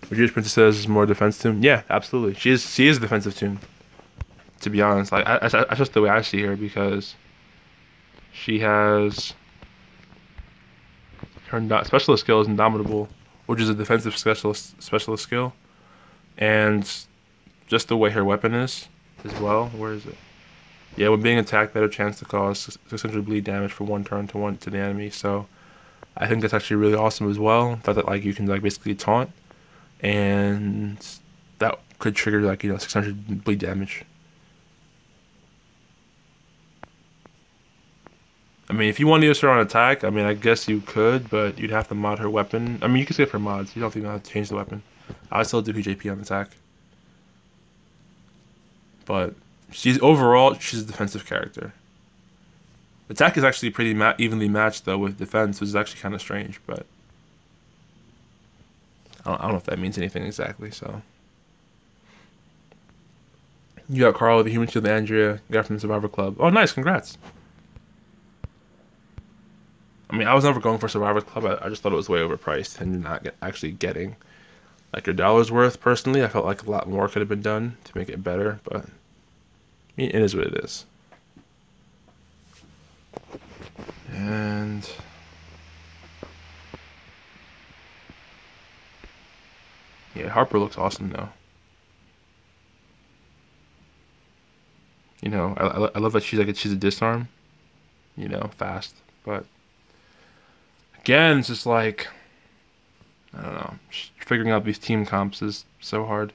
Would you use Princess as more defense tune? Yeah, absolutely. She is a defensive tune. To be honest, like that's just the way I see her, because she has her specialist skill is Indomitable, which is a defensive specialist skill, and just the way her weapon is as well. Where is it? Yeah, when being attacked, better chance to cause 600 bleed damage for 1 turn to the enemy. So I think that's actually really awesome as well. That like you can like basically taunt, and that could trigger like 600 bleed damage. I mean, if you want to use her on attack, I mean, I guess you could, but you'd have to mod her weapon. I mean, you can save her mods. You don't think you'll have to change the weapon. I would still do PJP on attack. But overall, she's a defensive character. Attack is actually pretty evenly matched though with defense, which is actually kind of strange, but I don't know if that means anything exactly. So you got Carl, the Human Shield, Andrea, guy from the Survivor Club. Oh, nice, congrats. I mean, I was never going for Survivor Club. I just thought it was way overpriced and not actually getting like your dollar's worth. Personally, I felt like a lot more could have been done to make it better, but I mean, it is what it is. And yeah, Harper looks awesome though. You know, I love that she's a disarm. You know, fast, but again, it's just like I don't know. Figuring out these team comps is so hard.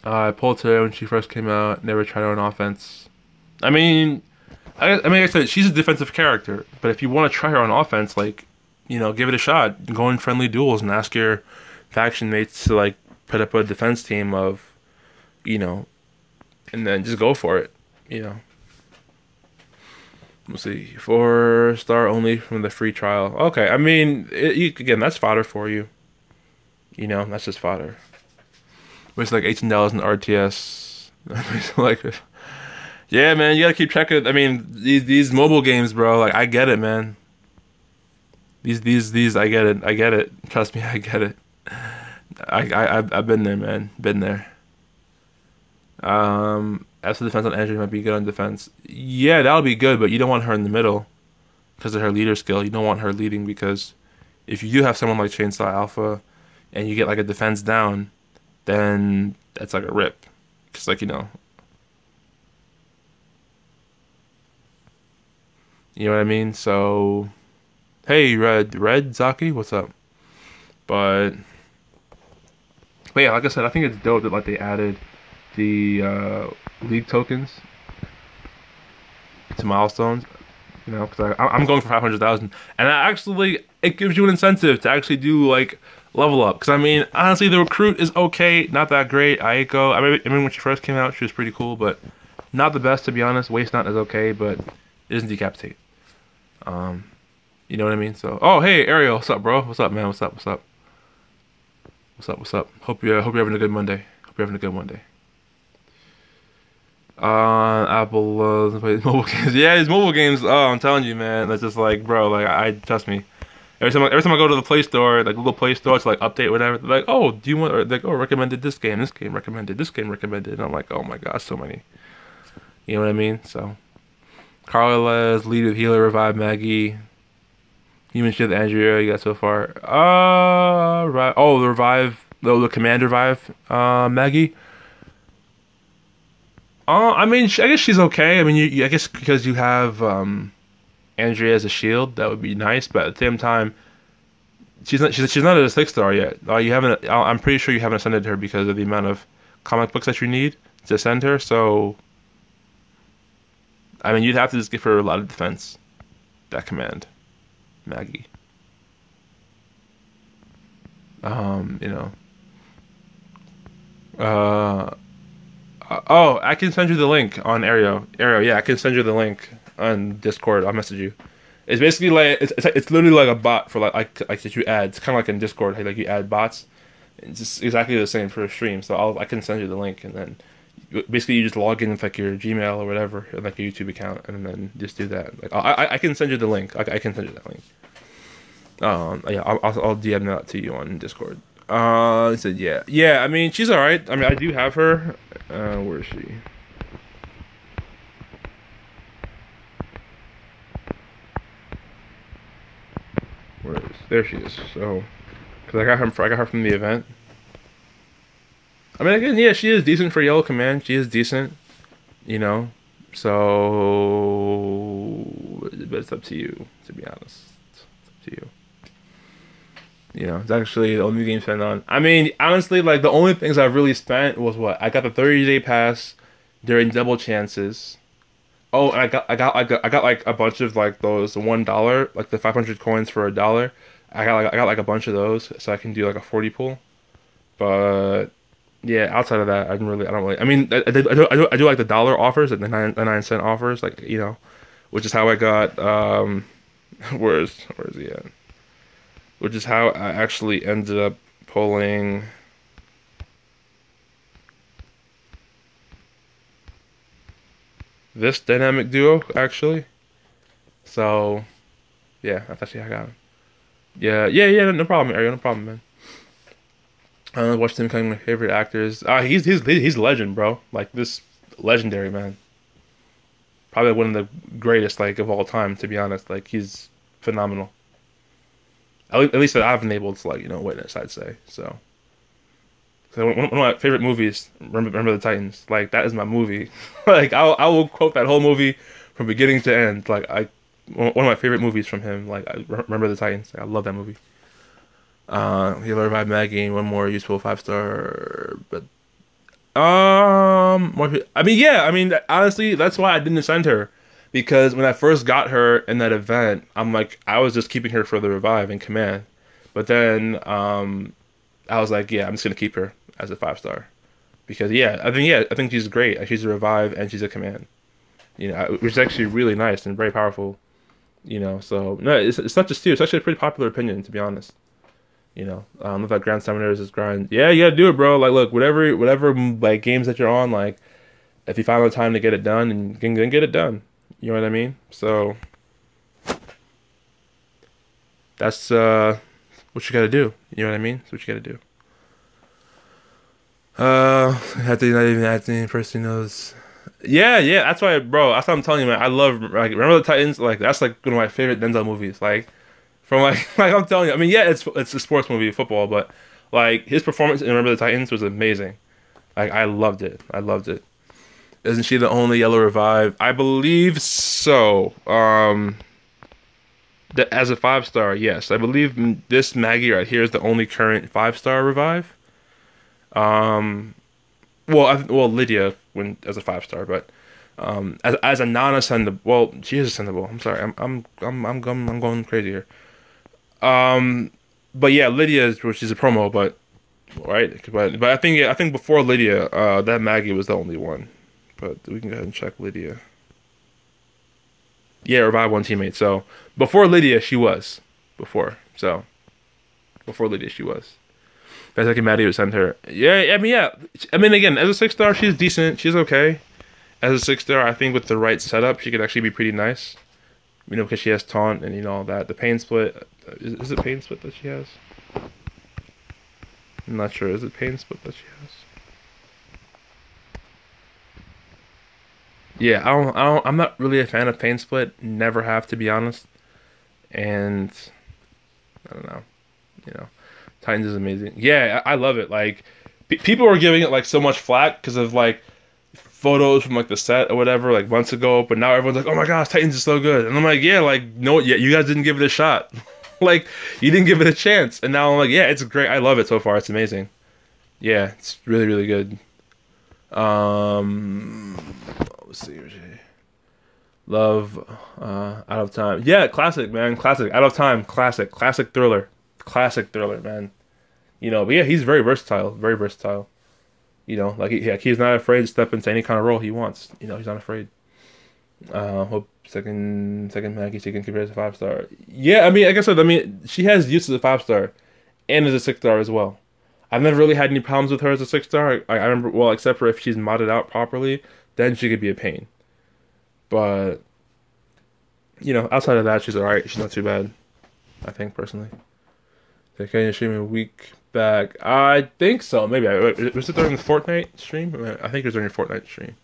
I pulled her when she first came out. Never tried her on offense. I mean, like I said, she's a defensive character. But if you want to try her on offense, like, you know, give it a shot. Go in friendly duels and ask your faction mates to like put up a defense team of, you know, and then just go for it. You know. We'll see. 4-star only from the free trial. Okay, I mean, again, that's fodder for you. You know, that's just fodder. It's like $18 in RTS. Like, yeah, man, you gotta keep checking. I mean, these mobile games, bro. Like, I get it, man. These, I get it. I get it. Trust me, I get it. I've been there, man. Been there. As for defense on Andrew, might be good on defense. Yeah, that'll be good, but you don't want her in the middle because of her leader skill. You don't want her leading because if you do have someone like Chainsaw Alpha and you get like a defense down, then that's like a rip. Cause like, you know what I mean? So, hey, Red Zaki, what's up? But yeah, like I said, I think it's dope that like they added the league tokens to milestones. You know, because I'm going for 500,000, and it gives you an incentive to actually do like level up. Because I mean, honestly, the recruit is okay, not that great. Aiko, I mean, when she first came out, she was pretty cool, but not the best to be honest. Waste not is okay, but it doesn't decapitate. You know what I mean? So, oh hey Ariel, what's up, bro? What's up, man? What's up? What's up? What's up? What's up? Hope you're having a good Monday. Hope you're having a good Monday. Apple mobile games. Yeah, these mobile games. Oh, I'm telling you, man. That's just like, bro. Like, I trust me. Every time I go to the Play Store, like Google Play Store, to like update whatever. They're like, oh, do you want? Or like, oh, recommended this game recommended, this game recommended. And I'm like, oh my gosh, so many. You know what I mean? So, Carla, lead with healer, revive Maggie. Human shield Andrea. You got so far. Right. Oh, the revive. The command revive. Maggie. I mean, I guess she's okay. I mean, I guess because you have Andrea as a shield, that would be nice. But at the same time, she's not at a 6-star yet. You haven't. I'm pretty sure you haven't ascended her because of the amount of comic books that you need to ascend her. So, I mean, you'd have to just give her a lot of defense. That command, Maggie. You know. Oh, I can send you the link on Aero. Yeah, I can send you the link on Discord. I'll message you. It's basically like it's literally like a bot for like that you add. It's kind of like in Discord, like you add bots. It's just exactly the same for a stream. So I can send you the link, and then basically you just log in with like your Gmail or whatever, or like a YouTube account, and then just do that. Like I can send you the link. I can send you that link. Yeah, I'll DM that to you on Discord. He said, yeah. I mean, she's all right. I mean, I do have her. Where is she? There she is. So, because I got her from the event. I mean, again, yeah, she is decent for Yellow Command. She is decent, you know. So, but it's up to you, to be honest. It's up to you. You know, it's actually the only game spent on. I mean, honestly, like the only things I really spent was what I got the 30-day pass during double chances. Oh, and I got like a bunch of like those $1, like the 500 coins for $1. I got like a bunch of those, so I can do like a 40 pull. But Yeah, outside of that, I don't really. I mean, I do like the dollar offers, like the 9 cent offers, like which is how I got. Where's he at? Which is how I actually ended up pulling this dynamic duo actually. So yeah, that's actually how I got him. Yeah. No problem, Ariel. No problem, man. Watched him becoming my favorite actors. He's a legend, bro. Like this legendary man. Probably one of the greatest like of all time, to be honest. Like he's phenomenal. At least that I've been able to like witness, I'd say. So one of my favorite movies, Remember the Titans. Like that is my movie. Like I will quote that whole movie from beginning to end. Like one of my favorite movies from him. Like I Remember the Titans. Like, I love that movie. He'll revive Maggie. One more useful 5 star, but I mean, yeah. I mean, honestly, that's why I didn't send her because when I first got her in that event, I'm like, I was just keeping her for the revive and command, but then I was like, yeah, I'm just gonna keep her as a 5 star because I think she's great. She's a revive and she's a command. Which is actually really nice and very powerful. So no, it's not just you. It's actually a pretty popular opinion, to be honest. If that Grand Summoners is grind, yeah, you gotta do it, bro. Like, look, whatever like games that you're on, like, if you find the time to get it done, and you can get it done. You know what I mean? So that's what you gotta do. You know what I mean? That's what you gotta do. Have to not even acting. First he knows. Yeah. That's why, bro. That's what I'm telling you, man. I love like Remember the Titans. Like that's like one of my favorite Denzel movies. Like. From like I'm telling you, I mean, yeah, it's a sports movie, football, but like his performance in Remember the Titans was amazing. Like I loved it. I loved it. Isn't she the only yellow revive? I believe so. That as a 5 star, yes, I believe this Maggie right here is the only current 5 star revive. Well, Lydia when as a 5 star, but as a non-ascendable, well, she is ascendable. I'm sorry, I'm going crazy here. But yeah, Lydia is, which is a promo, but right, but I think before Lydia, that Maggie was the only one. But we can go ahead and check Lydia. Yeah, revive one teammate. So before Lydia, she was before Lydia, she was. I think Maddie would send her. Yeah. I mean, again, as a 6 star, she's decent. She's okay. As a 6 star, I think with the right setup, she could actually be pretty nice. Because she has taunt and all that. The pain split. Is it pain split that she has? I'm not sure. Is it pain split that she has? Yeah, I'm not really a fan of pain split. Never have, to be honest. And I don't know. Titans is amazing. Yeah, I love it. Like people were giving it like so much flack because of like photos from like the set or whatever like months ago, but now everyone's like, oh my gosh, Titans is so good. And I'm like, yeah, like no, yeah, you guys didn't give it a shot. Like you didn't give it a chance. And now I'm like, yeah, it's great. I love it so far. It's amazing. Yeah, it's really, really good. Let's see. Love, Out of Time. Yeah, classic, man. Classic. Out of Time. Classic. Classic thriller. Classic thriller, man. But yeah, he's very versatile. Very versatile. Like he's not afraid to step into any kind of role he wants. He's not afraid. Hope second Maggie she can compare as a 5 star. Yeah, I mean, like I said, she has use as a 5 star and as a 6 star as well. I've never really had any problems with her as a 6 star. I remember, well, except for if she's modded out properly, then she could be a pain. But outside of that, she's alright. She's not too bad, I think personally. Okay, streaming a week back. I think so. Maybe was it during the Fortnite stream? I think it was during the Fortnite stream.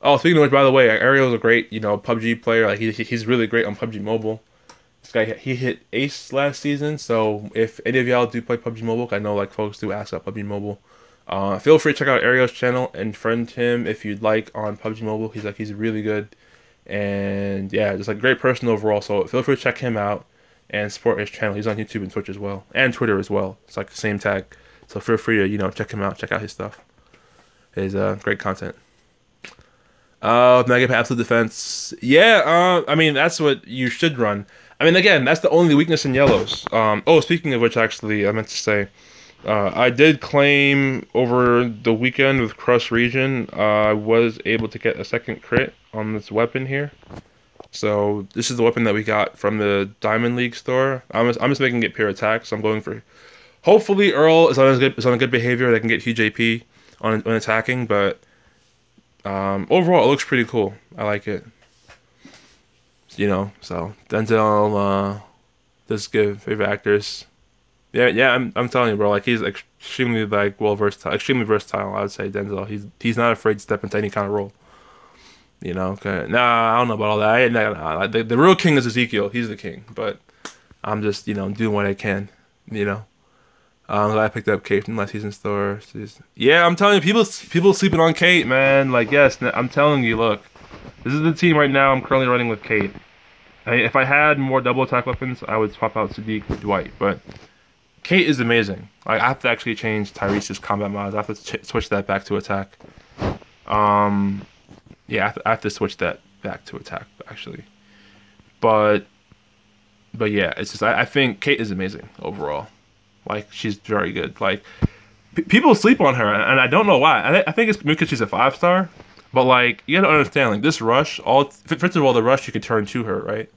Oh, speaking of which, by the way, Ariel's a great PUBG player. Like he's really great on PUBG Mobile. This guy he hit ace last season. So if any of y'all do play PUBG Mobile, I know like folks do ask about PUBG Mobile. Feel free to check out Ariel's channel and friend him if you'd like on PUBG Mobile. He's really good, and yeah, just like great person overall. So feel free to check him out and support his channel. He's on YouTube and Twitch as well, and Twitter as well. It's like the same tag. So feel free to check him out, check out his stuff. His great content. Mega Absolute Defense. Yeah, I mean that's what you should run. I mean, again, that's the only weakness in yellows. Speaking of which, actually, I meant to say, I did claim over the weekend with Crush Region. I was able to get a second crit on this weapon here. So this is the weapon that we got from the Diamond League store. I'm just making it pure attack. So I'm going for. Hopefully Earl is on a good behavior. That can get huge AP on attacking. But overall, it looks pretty cool. I like it. You know, so Denzel does give favorite actors. Yeah, I'm telling you, bro. Like he's extremely like extremely versatile. I would say Denzel. He's not afraid to step into any kind of role. You know, okay. Nah, I don't know about all that. The real king is Ezekiel. He's the king. But I'm just doing what I can. You know. I'm glad I picked up Kate from last season's store. Yeah, I'm telling you, people sleeping on Kate, man. Like yes, I'm telling you. Look, this is the team right now. I'm currently running with Kate. If I had more double attack weapons, I would swap out Sadiq for Dwight. But Kate is amazing. Like I have to actually change Tyrese's combat mods. I have to switch that back to attack. Yeah, I have to switch that back to attack actually. But yeah, it's just I think Kate is amazing overall. Like she's very good. Like people sleep on her, and I don't know why. I think it's because she's a 5-star. But like you gotta understand, like this rush, first of all, the rush you could turn to her, right?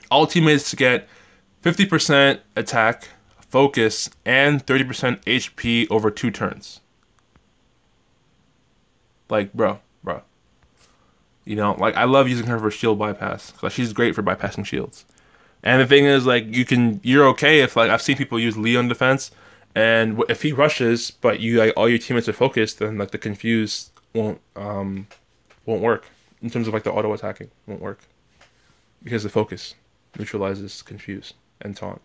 All teammates get 50% attack, focus, and 30% HP over 2 turns. Like, bro. You know, like I love using her for shield bypass. Like she's great for bypassing shields. And the thing is, like you're okay if like I've seen people use Leon defense, and if he rushes, but all your teammates are focused, then like the confuse won't work in terms of like the auto attacking won't work because the focus neutralizes confuse and taunt.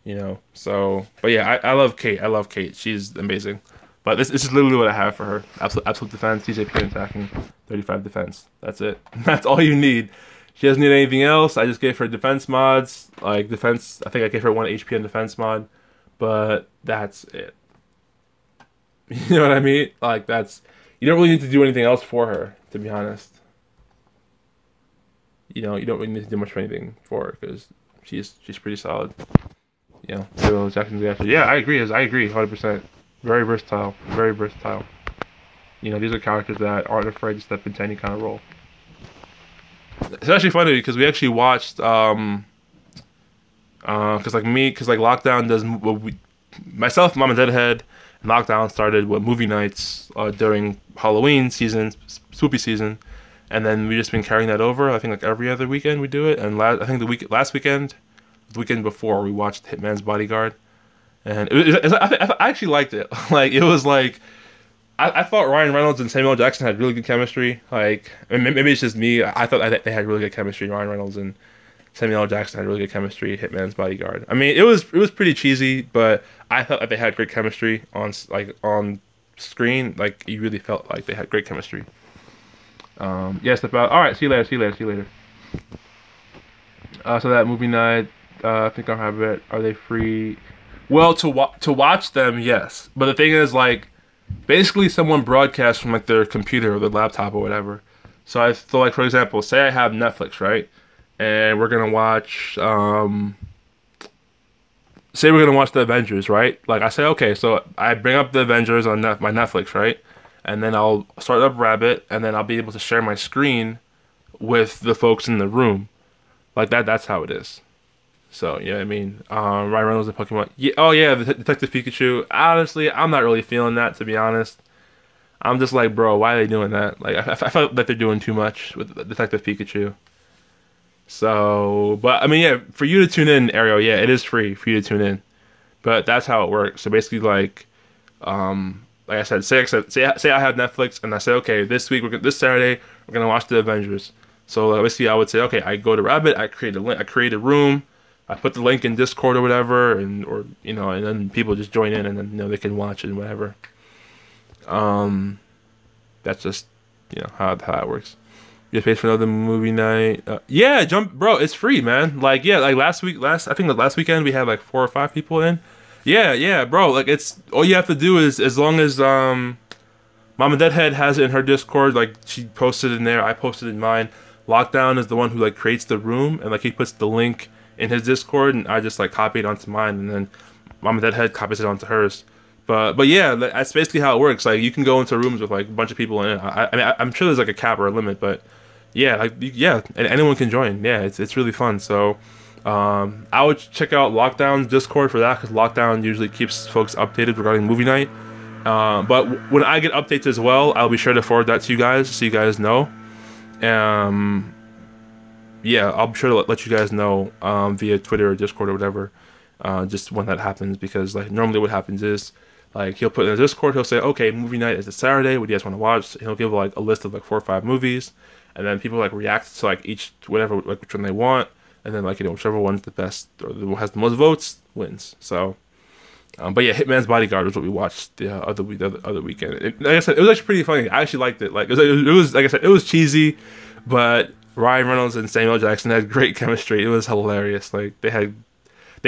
You know, so but yeah, I love Kate. I love Kate. She's amazing. But this is literally what I have for her. Absolute defense, TJP and attacking, 35 defense. That's it. That's all you need. She doesn't need anything else. I just gave her defense mods. Like defense, I think I gave her 1 HP on defense mod. But that's it. You know what I mean? Like you don't really need to do anything else for her, to be honest. You know, you don't really need to do much for anything for her because she's pretty solid. You know, so Jackson's the answer. Yeah, I agree, 100%. Very versatile, very versatile. You know, these are characters that aren't afraid to step into any kind of role. It's actually funny because we actually watched, because Lockdown does myself, Mom and Deadhead, and Lockdown started movie nights during Halloween season, spooky season, and then we've just been carrying that over. I think like every other weekend we do it, and I think the weekend before we watched Hitman's Bodyguard, and I actually liked it. Like it was like. I thought Ryan Reynolds and Samuel L. Jackson had really good chemistry. Like, maybe it's just me. I thought they had really good chemistry. Ryan Reynolds and Samuel L. Jackson had really good chemistry. Hitman's Bodyguard. I mean, it was pretty cheesy, but I thought that they had great chemistry on screen. Like, you really felt like they had great chemistry. Yeah, step out. All right, see you later. So that movie night, I think I'll have it. Are they free? Well, to watch them, yes. But the thing is, like. Basically, someone broadcasts from like their computer or their laptop or whatever. So like for example, say I have Netflix, right? And we're gonna watch. Say we're gonna watch the Avengers, right? Like I say, okay, so I bring up the Avengers on my Netflix, right? And then I'll start up Rabbit, and then I'll be able to share my screen with the folks in the room, like that. That's how it is. So, yeah, I mean, Ryan Reynolds and Pokemon. Yeah, oh, yeah, the Detective Pikachu. Honestly, I'm not really feeling that, to be honest. I'm just like, bro, why are they doing that? Like, I felt that they're doing too much with Detective Pikachu. So, but, I mean, yeah, for you to tune in, Ariel, yeah, it is free for you to tune in. But that's how it works. So, basically, like I said, say I have Netflix, and I say, okay, this Saturday, we're going to watch the Avengers. So, basically, I would say, okay, I go to Rabbit, I create a room, I put the link in Discord or whatever, and then people just join in, and then they can watch it and whatever. That's just how that works. You pay for another movie night. Yeah, bro. It's free, man. Like last weekend we had like 4 or 5 people in. Yeah, bro. Like it's all you have to do is as long as Mama Deadhead has it in her Discord, like she posted in there, I posted in mine. Lockdown is the one who creates the room, and he puts the link in his Discord, and I just copy it onto mine, and then Mom and Deadhead copies it onto hers. But yeah, that's basically how it works. Like you can go into rooms with like a bunch of people in it. I mean, I'm sure there's like a cap or a limit, but yeah, like yeah, and anyone can join. Yeah, it's really fun. So I would check out Lockdown's Discord for that because Lockdown usually keeps folks updated regarding movie night. But when I get updates as well, I'll be sure to forward that to you guys so you guys know. Yeah, I'll be sure to let you guys know via Twitter or Discord or whatever, just when that happens. Because like normally what happens is like he'll put in the Discord, he'll say, okay, movie night is a Saturday. What do you guys want to watch? He'll give like a list of like 4 or 5 movies, and then people like react to like each whatever like which one they want, and then like whichever one's the best or has the most votes wins. So. But yeah, Hitman's Bodyguard was what we watched the other weekend. Like I said, it was actually pretty funny. I actually liked it. Like it was like I said, it was cheesy, but Ryan Reynolds and Samuel Jackson had great chemistry. It was hilarious. Like they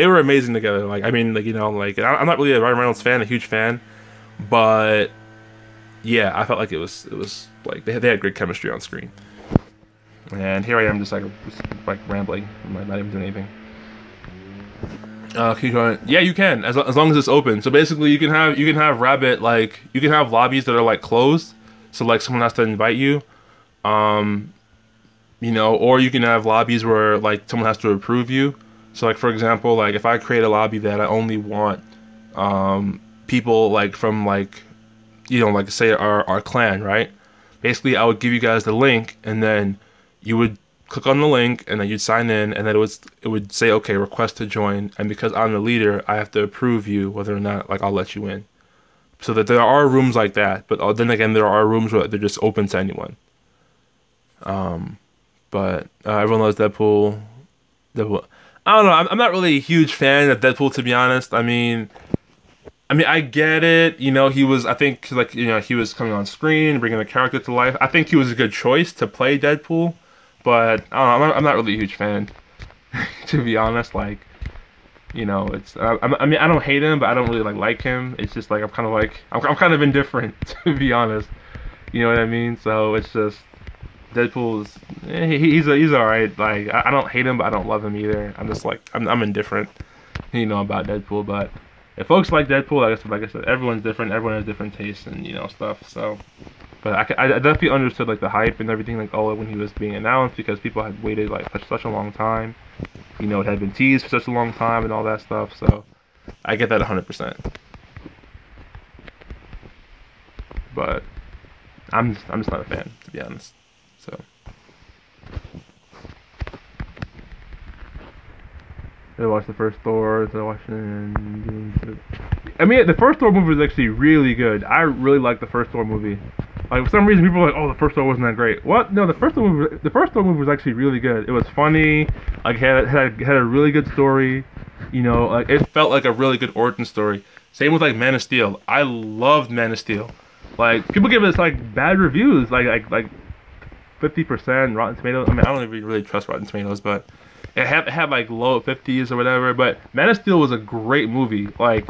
were amazing together. Like I mean, like like I'm not really a Ryan Reynolds fan, a huge fan, but yeah, I felt like it was like they had great chemistry on screen. And here I am, just like rambling, I'm not even doing anything. Keep going. Yeah, you can as long as it's open. So basically, you can have Rabbit like you can have lobbies that are like closed, so like someone has to invite you, or you can have lobbies where like someone has to approve you. So like for example, like if I create a lobby that I only want people like from like like say our clan, right? Basically, I would give you guys the link, and then you would click on the link, and then you'd sign in, and then it would say, okay, request to join, and because I'm the leader, I have to approve you whether or not like I'll let you in. So that there are rooms like that, but then again, there are rooms where they're just open to anyone. But everyone loves Deadpool. I don't know. I'm not really a huge fan of Deadpool, to be honest. I mean, I get it. He was. I think like he was coming on screen, bringing the character to life. I think he was a good choice to play Deadpool. But I don't know, I'm not really a huge fan, to be honest. Like, it's I mean I don't hate him, but I don't really like him. It's just like I'm kind of indifferent, to be honest. You know what I mean? So it's just Deadpool's he's all right. Like I don't hate him, but I don't love him either. I'm just like I'm indifferent, about Deadpool. But if folks like Deadpool, like I said, everyone's different. Everyone has different tastes and stuff. So. But I definitely understood like the hype and everything like all when he was being announced because people had waited like such a long time, it had been teased for such a long time and all that stuff. So I get that 100%. But I'm just not a fan, to be honest. So I watched the first Thor. I watched the first Thor movie was actually really good. I really liked the first Thor movie. Like for some reason, people are like, "Oh, the first Thor wasn't that great." What? No, the first Thor movie was actually really good. It was funny. Like had a really good story. Like it felt like a really good origin story. Same with like Man of Steel. I loved Man of Steel. Like people give it like bad reviews, like 50% Rotten Tomatoes. I mean, I don't even really trust Rotten Tomatoes, but it had like low 50s or whatever. But Man of Steel was a great movie. Like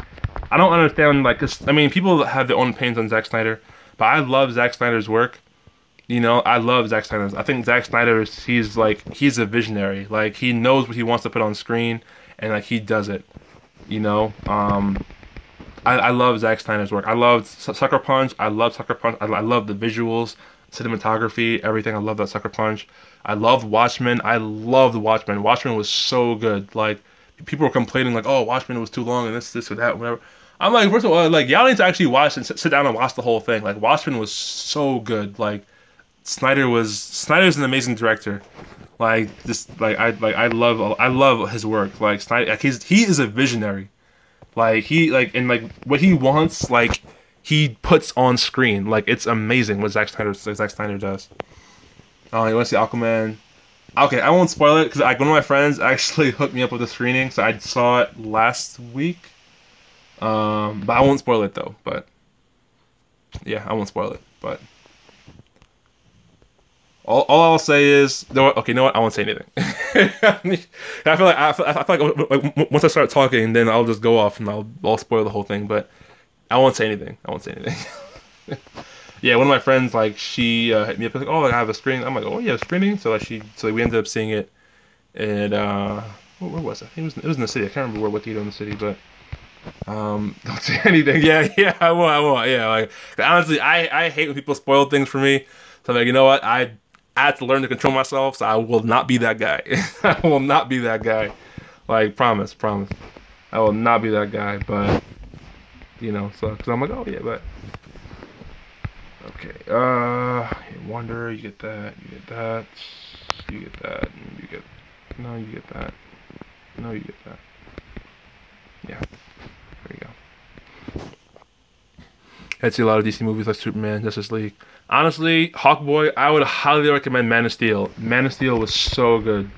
I don't understand. Like, 'cause, I mean, people have their own opinions on Zack Snyder. But I love Zack Snyder's work. I love Zack Snyder's. I think Zack Snyder he's a visionary. Like he knows what he wants to put on screen, and like he does it. I love Zack Snyder's work. I loved Sucker Punch. I love Sucker Punch. I love the visuals, cinematography, everything. I love that Sucker Punch. I loved Watchmen. I loved Watchmen. Watchmen was so good. Like people were complaining like, oh, Watchmen was too long and this or that, whatever. I'm like, first of all, like y'all need to actually watch and sit down and watch the whole thing. Like Watchmen was so good. Like Snyder's an amazing director. Like I love his work. Like Snyder, like he is a visionary. Like and what he wants, like he puts on screen. Like it's amazing what Zack Snyder does. You want to see Aquaman? Okay, I won't spoil it because one of my friends actually hooked me up with the screening, so I saw it last week. But I won't spoil it though. But yeah, I won't spoil it. But all I'll say is, okay, you know what? I won't say anything. I feel like once I start talking, then I'll just go off and I'll spoil the whole thing. But I won't say anything. Yeah, one of my friends, like, she hit me up like, oh, I have a screening. I'm like, oh, yeah, screening. So we ended up seeing it, and where was it? It was in the city. I can't remember what theater in the city, but Don't say anything. Yeah, yeah, I won't. Yeah, like honestly, I hate when people spoil things for me. So I'm like, you know what? I have to learn to control myself. So I will not be that guy. I will not be that guy. Like, promise, promise. I will not be that guy. But so because I'm like, oh yeah, but okay. Wonder, you get that, you get that, you get that, and you get no, you get that, no, you get that. Yeah, there you go. I'd see a lot of DC movies like Superman, Justice League. Honestly, Hawkboy, I would highly recommend Man of Steel. Man of Steel was so good.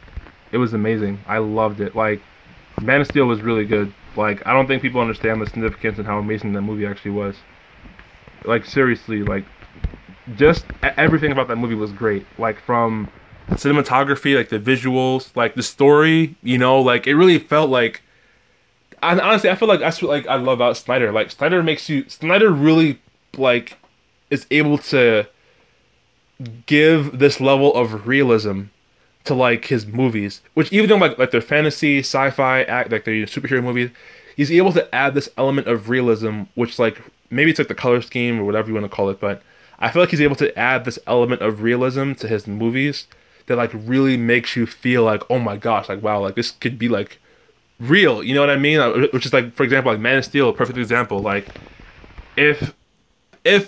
It was amazing. I loved it. Like, Man of Steel was really good. Like, I don't think people understand the significance and how amazing that movie actually was. Like, seriously, like, just everything about that movie was great. Like, from cinematography, like the visuals, like the story, like it really felt like. And honestly, I feel like that's what like I love about Snyder. Like Snyder really like is able to give this level of realism to like his movies, which even though like they're fantasy, sci-fi, act like they're superhero movies, he's able to add this element of realism, which like maybe it's like the color scheme or whatever you want to call it, but I feel like he's able to add this element of realism to his movies that like really makes you feel like, oh my gosh, like wow, like this could be like real. You know what I mean? Which is like, for example, like Man of Steel, a perfect example. Like if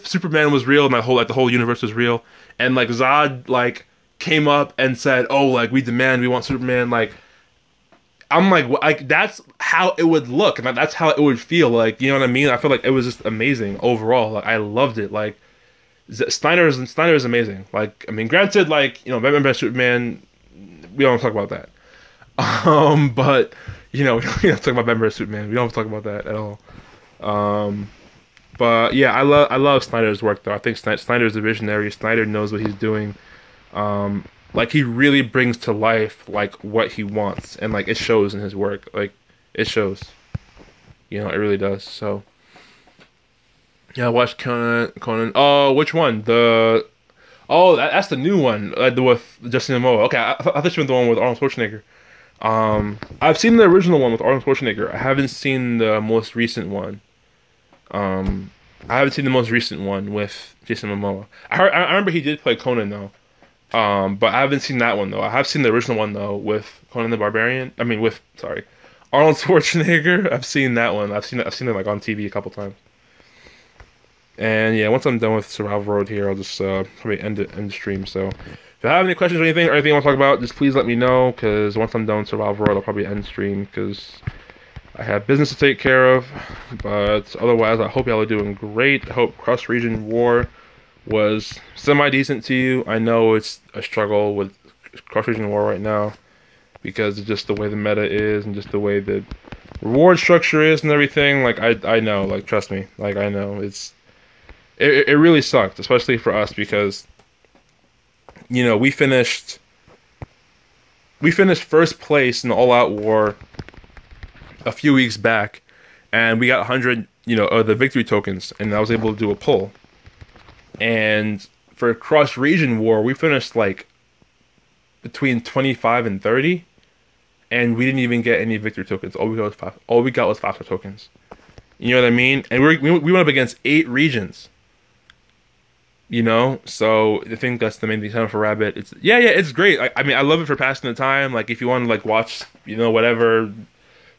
Superman was real and the whole universe was real, and like Zod like came up and said, "Oh, like we want Superman," like I'm like that's how it would look, and that's how it would feel. Like you know what I mean? I feel like it was just amazing overall. Like I loved it. Like Snyder is amazing. Like I mean, granted, like Batman vs Superman, we don't talk about that. But we don't talk about Batman vs Superman. We don't talk about that at all. But yeah, I love Snyder's work though. I think Snyder's a visionary. Snyder knows what he's doing. Like he really brings to life like what he wants, and like it shows in his work. Like it shows. It really does. So yeah, I watched Conan. Oh, which one? That's the new one. With Justin Momoa. Okay, I thought you meant the one with Arnold Schwarzenegger. I've seen the original one with Arnold Schwarzenegger. I haven't seen the most recent one. I haven't seen the most recent one with Jason Momoa. I remember he did play Conan though. But I haven't seen that one though. I have seen the original one though with Conan the Barbarian. I mean, Arnold Schwarzenegger. I've seen that one. I've seen it like on TV a couple times. And yeah, once I'm done with Survival Road here, I'll just probably end the stream. So if you have any questions or anything you want to talk about, just please let me know. Because once I'm done with Survival Road, I'll probably end stream because I have business to take care of. But otherwise, I hope y'all are doing great. I hope Cross Region War was semi-decent to you. I know it's a struggle with Cross Region War right now because of just the way the meta is and just the way the reward structure is and everything. Like I know, like trust me, like I know it really sucked, especially for us because we finished first place in the All Out War a few weeks back, and we got 100 of the victory tokens, and I was able to do a pull. And for Cross Region War, we finished like between 25 and 30, and we didn't even get any victory tokens. All we got was 5 tokens. You know what I mean? And we went up against 8 regions. So I think that's the main thing. Time for Rabbit. It's great. I mean, I love it for passing the time. Like if you want to like watch, whatever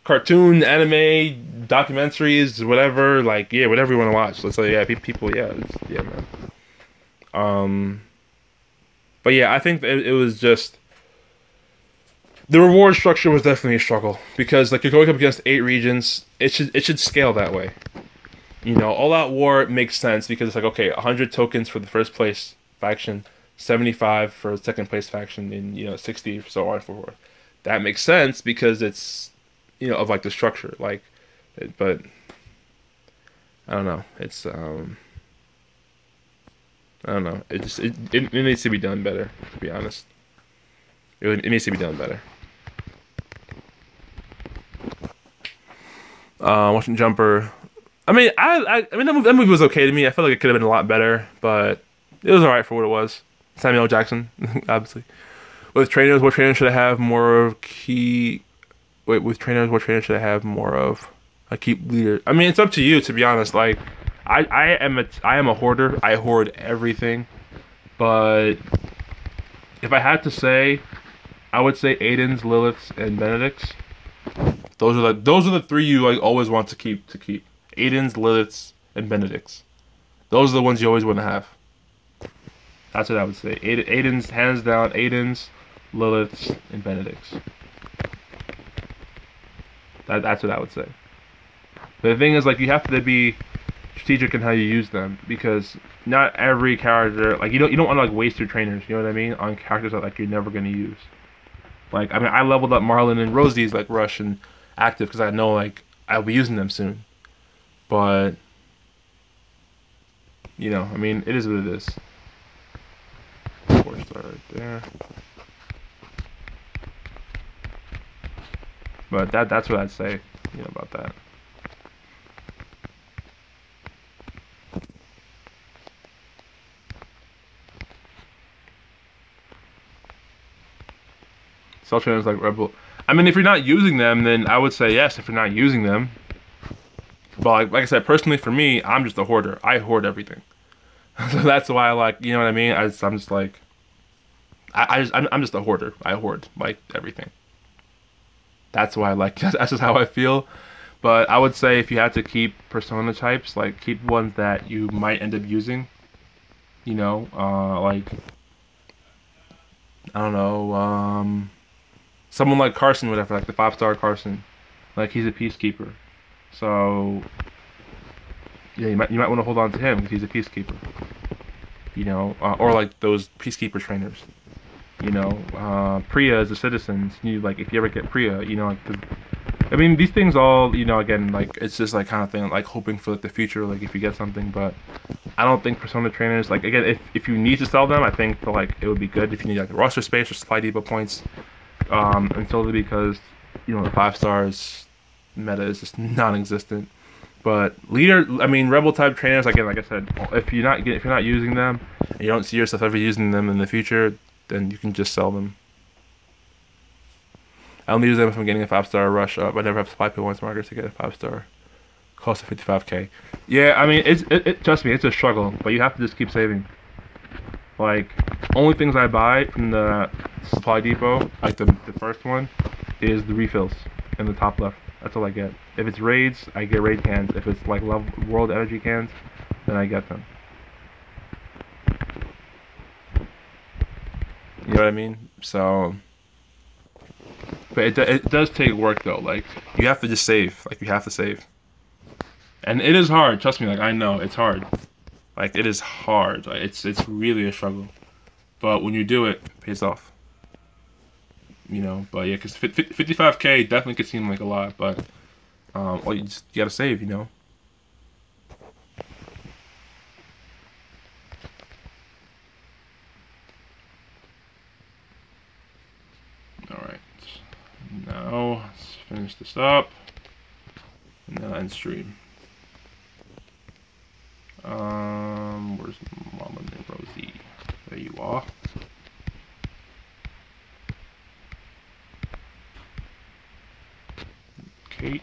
cartoon, anime, documentaries, whatever. Like whatever you want to watch. Let's say people. Man. But yeah, I think it was just the reward structure was definitely a struggle because like you're going up against 8 regions. It should scale that way. All Out War makes sense because it's like, okay, 100 tokens for the first place faction, 75 for the second place faction, and 60 so on and so forth. That makes sense because it's of like the structure, like, but I don't know. It's I don't know. It needs to be done better. To be honest, it needs to be done better. Watching Jumper. I mean, I mean that movie was okay to me. I feel like it could have been a lot better, but it was alright for what it was. Samuel L. Jackson, obviously. With trainers, what trainers should I have more of key? Wait, with trainers, what trainers should I have more of? I keep leader. I mean, it's up to you, to be honest. Like, I am a hoarder. I hoard everything. But if I had to say, I would say Aiden's, Lilith's, and Benedict's. Those are the three you like always want to keep. Aiden's, Lilith's, and Benedict's. Those are the ones you always want to have. That's what I would say. Aiden's, hands down. Aiden's, Lilith's, and Benedict's. That's what I would say. But the thing is, like, you have to be strategic in how you use them, because not every character, like, you don't want to like waste your trainers. You know what I mean? On characters that like you're never gonna use. Like, I mean, I leveled up Marlon and Rosie's like rush and active because I know like I'll be using them soon. But you know, I mean, it is what it is. 4-star right there. But that's what I'd say, you know, about that. Cell trainers like Rebel. I mean, if you're not using them, then I would say yes. If you're not using them, but like I said, personally for me, I'm just a hoarder. I hoard everything, so that's why I like, you know what I mean. I'm just like, I'm just a hoarder. I hoard like everything. That's why I like. That's just how I feel. But I would say if you had to keep persona types, like keep ones that you might end up using. You know, like I don't know, someone like Carson, whatever, like the 5-star Carson, like he's a peacekeeper. So yeah, you might want to hold on to him because he's a peacekeeper. You know, or like those peacekeeper trainers. You know, Priya is a citizen. You like if you ever get Priya, you know, like, I mean these things all, you know, again, like it's just like kind of thing, like hoping for like the future, like if you get something. But I don't think persona trainers, like again, if you need to sell them, I think like it would be good if you need like roster space or supply depot points. And solely because, you know, the 5 stars meta is just non-existent. But leader, I mean, rebel type trainers, again, like I said, if you're not using them, and you don't see yourself ever using them in the future, then you can just sell them. I only use them if I'm getting a 5-star rush up. I never have supply points markers to get a 5-star. Cost of 55k. Yeah, I mean, it trust me, it's a struggle, but you have to just keep saving. Like, only things I buy from the supply depot, like the first one, is the refills in the top left. That's all I get. If it's raids, I get raid cans. If it's like world energy cans, then I get them. You know what I mean? So, but it does take work though. Like, you have to just save. Like, you have to save. And it is hard. Trust me. Like, I know it's hard. Like, it is hard. Like, it's really a struggle. But when you do it, it pays off. You know, but yeah, because 55k definitely could seem like a lot, but well, you gotta save, you know. All right, now let's finish this up, and then end stream. Where's Mama and Rosie? There you are. Kate,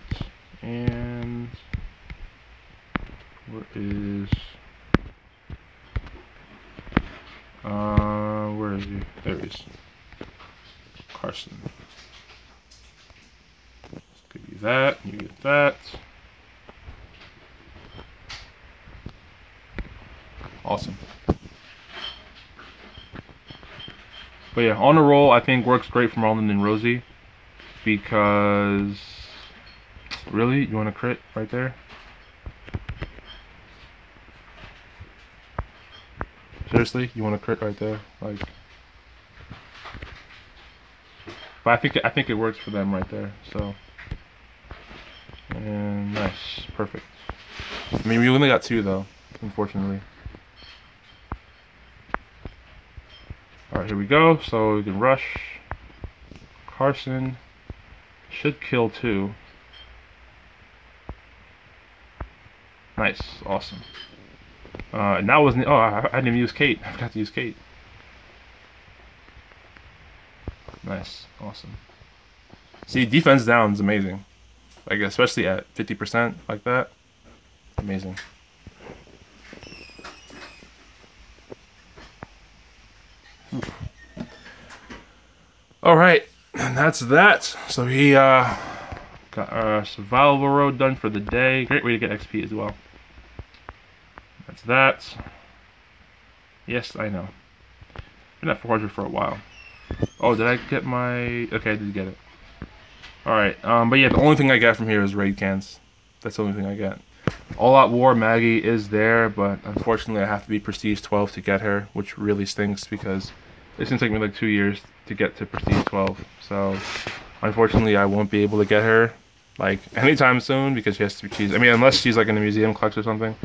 and where is he? There he is. Carson. Let's give you that, you get that. Awesome. But yeah, on a roll I think works great for Marlon and Rosie, because really, you want to crit right there? Seriously, you want to crit right there? Like, but I think it works for them right there. So, and nice, perfect. I mean, we only got 2 though, unfortunately. All right, here we go. So we can rush. Carson should kill 2. Nice, awesome. And that wasn't. Oh, I didn't even use Kate. I forgot to use Kate. Nice, awesome. See, defense down is amazing. like especially at 50% like that. Amazing. All right, and that's that. So he got our survival road done for the day. Great way to get XP as well. That's that. Yes, I know. Been at 400 for a while. Oh, did I get my? Okay, I did get it. All right. But yeah, the only thing I got from here is raid cans. That's the only thing I got. All Out War Maggie is there, but unfortunately I have to be Prestige 12 to get her, which really stinks because it's gonna take me like 2 years to get to Prestige 12. So unfortunately I won't be able to get her like anytime soon because she has to be I mean, unless she's like in a museum collection or something,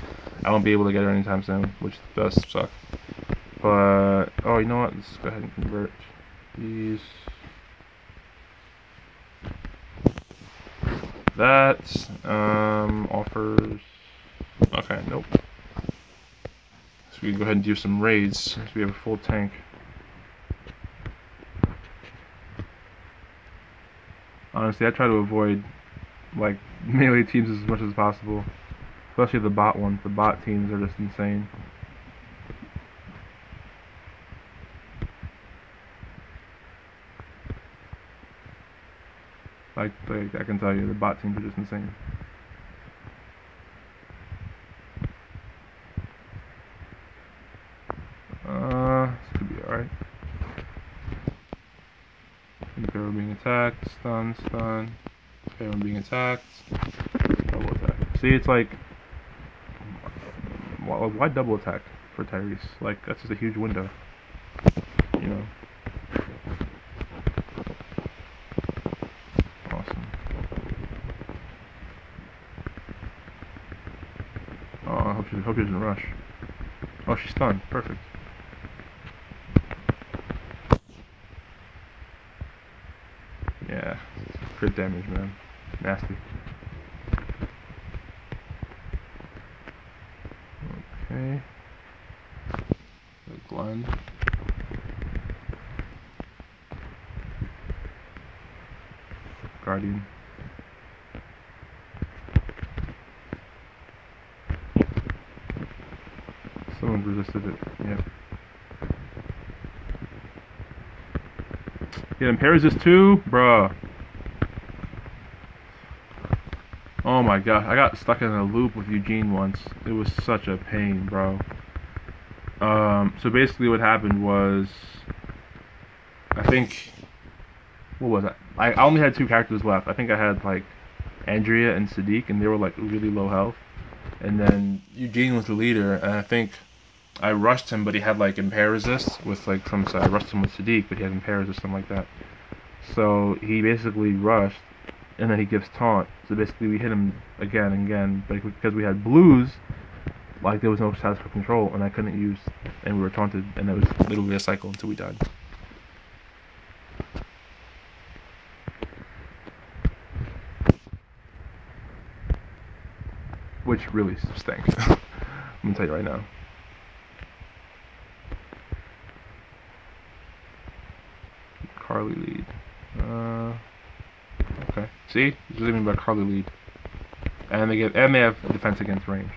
I won't be able to get her anytime soon, which does suck. But oh, you know what? Let's go ahead and convert these. That offers. Okay, nope. So we can go ahead and do some raids since we have a full tank. Honestly, I try to avoid like melee teams as much as possible, especially the bot ones. The bot teams are just insane. Like I can tell you, the bot teams are just insane. This could be alright. Okay, we're being attacked. Stun, stun. Okay, we're being attacked. Double attack. See, it's like why double attack for Tyrese? Like that's just a huge window. You know. Awesome. Oh, I hope she doesn't rush. Oh, she's stunned. Perfect. Yeah, crit damage, man. Nasty. Okay. The Glen. Guardian. Someone resisted it. Yep. Yeah, and resist too? Bruh. Oh my god, I got stuck in a loop with Eugene once. It was such a pain, bro. So basically what happened was, I think, what was that? I only had 2 characters left. I think I had like Andrea and Sadiq, and they were like really low health. And then Eugene was the leader, and I think I rushed him, but he had like impair resist with like some. So I rushed him with Sadiq, but he had impair resist, something like that. So he basically rushed, and then he gives taunt. So basically we hit him again and again, but because we had blues, like there was no status for control, and I couldn't use, and we were taunted, and it was literally a cycle until we died. Which really stinks. I'm gonna tell you right now. Carly lead. Okay. See, this is even about Carly lead, and they have defense against range.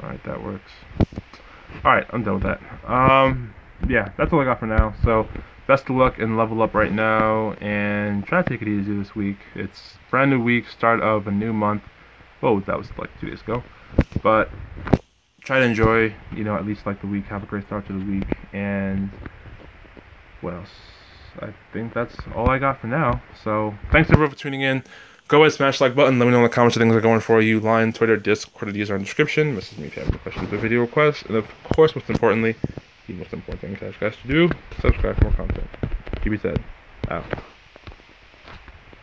Alright, that works. Alright, I'm done with that. Yeah, that's all I got for now. So, best of luck and level up right now, and try to take it easy this week. It's brand new week, start of a new month. Oh, that was like 2 days ago. But try to enjoy, you know, at least like the week. Have a great start to the week. And what else? I think that's all I got for now. So, thanks everyone for tuning in. Go ahead, smash the like button. Let me know in the comments what things are going for you. Line, Twitter, Discord, these are in the description. Message me if you have any questions or video requests. And of course, most importantly, the most important thing Cash Guys to do. Subscribe for more content. GB said, out.